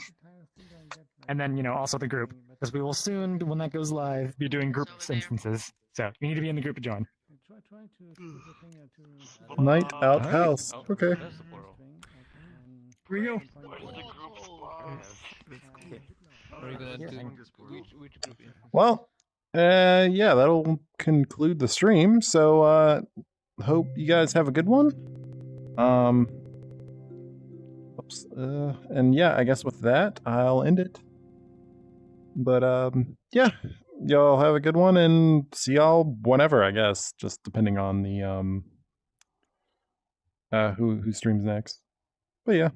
And then, also the group, because we will soon, when that goes live, be doing group instances. So you need to be in the group to join. Night out house. Okay. Here we go. Well, yeah, that'll conclude the stream. So, hope you guys have a good one. Oops. And yeah, I guess with that, I'll end it. But, yeah, y'all have a good one, and see y'all whenever, I guess, just depending on the, who streams next. But yeah.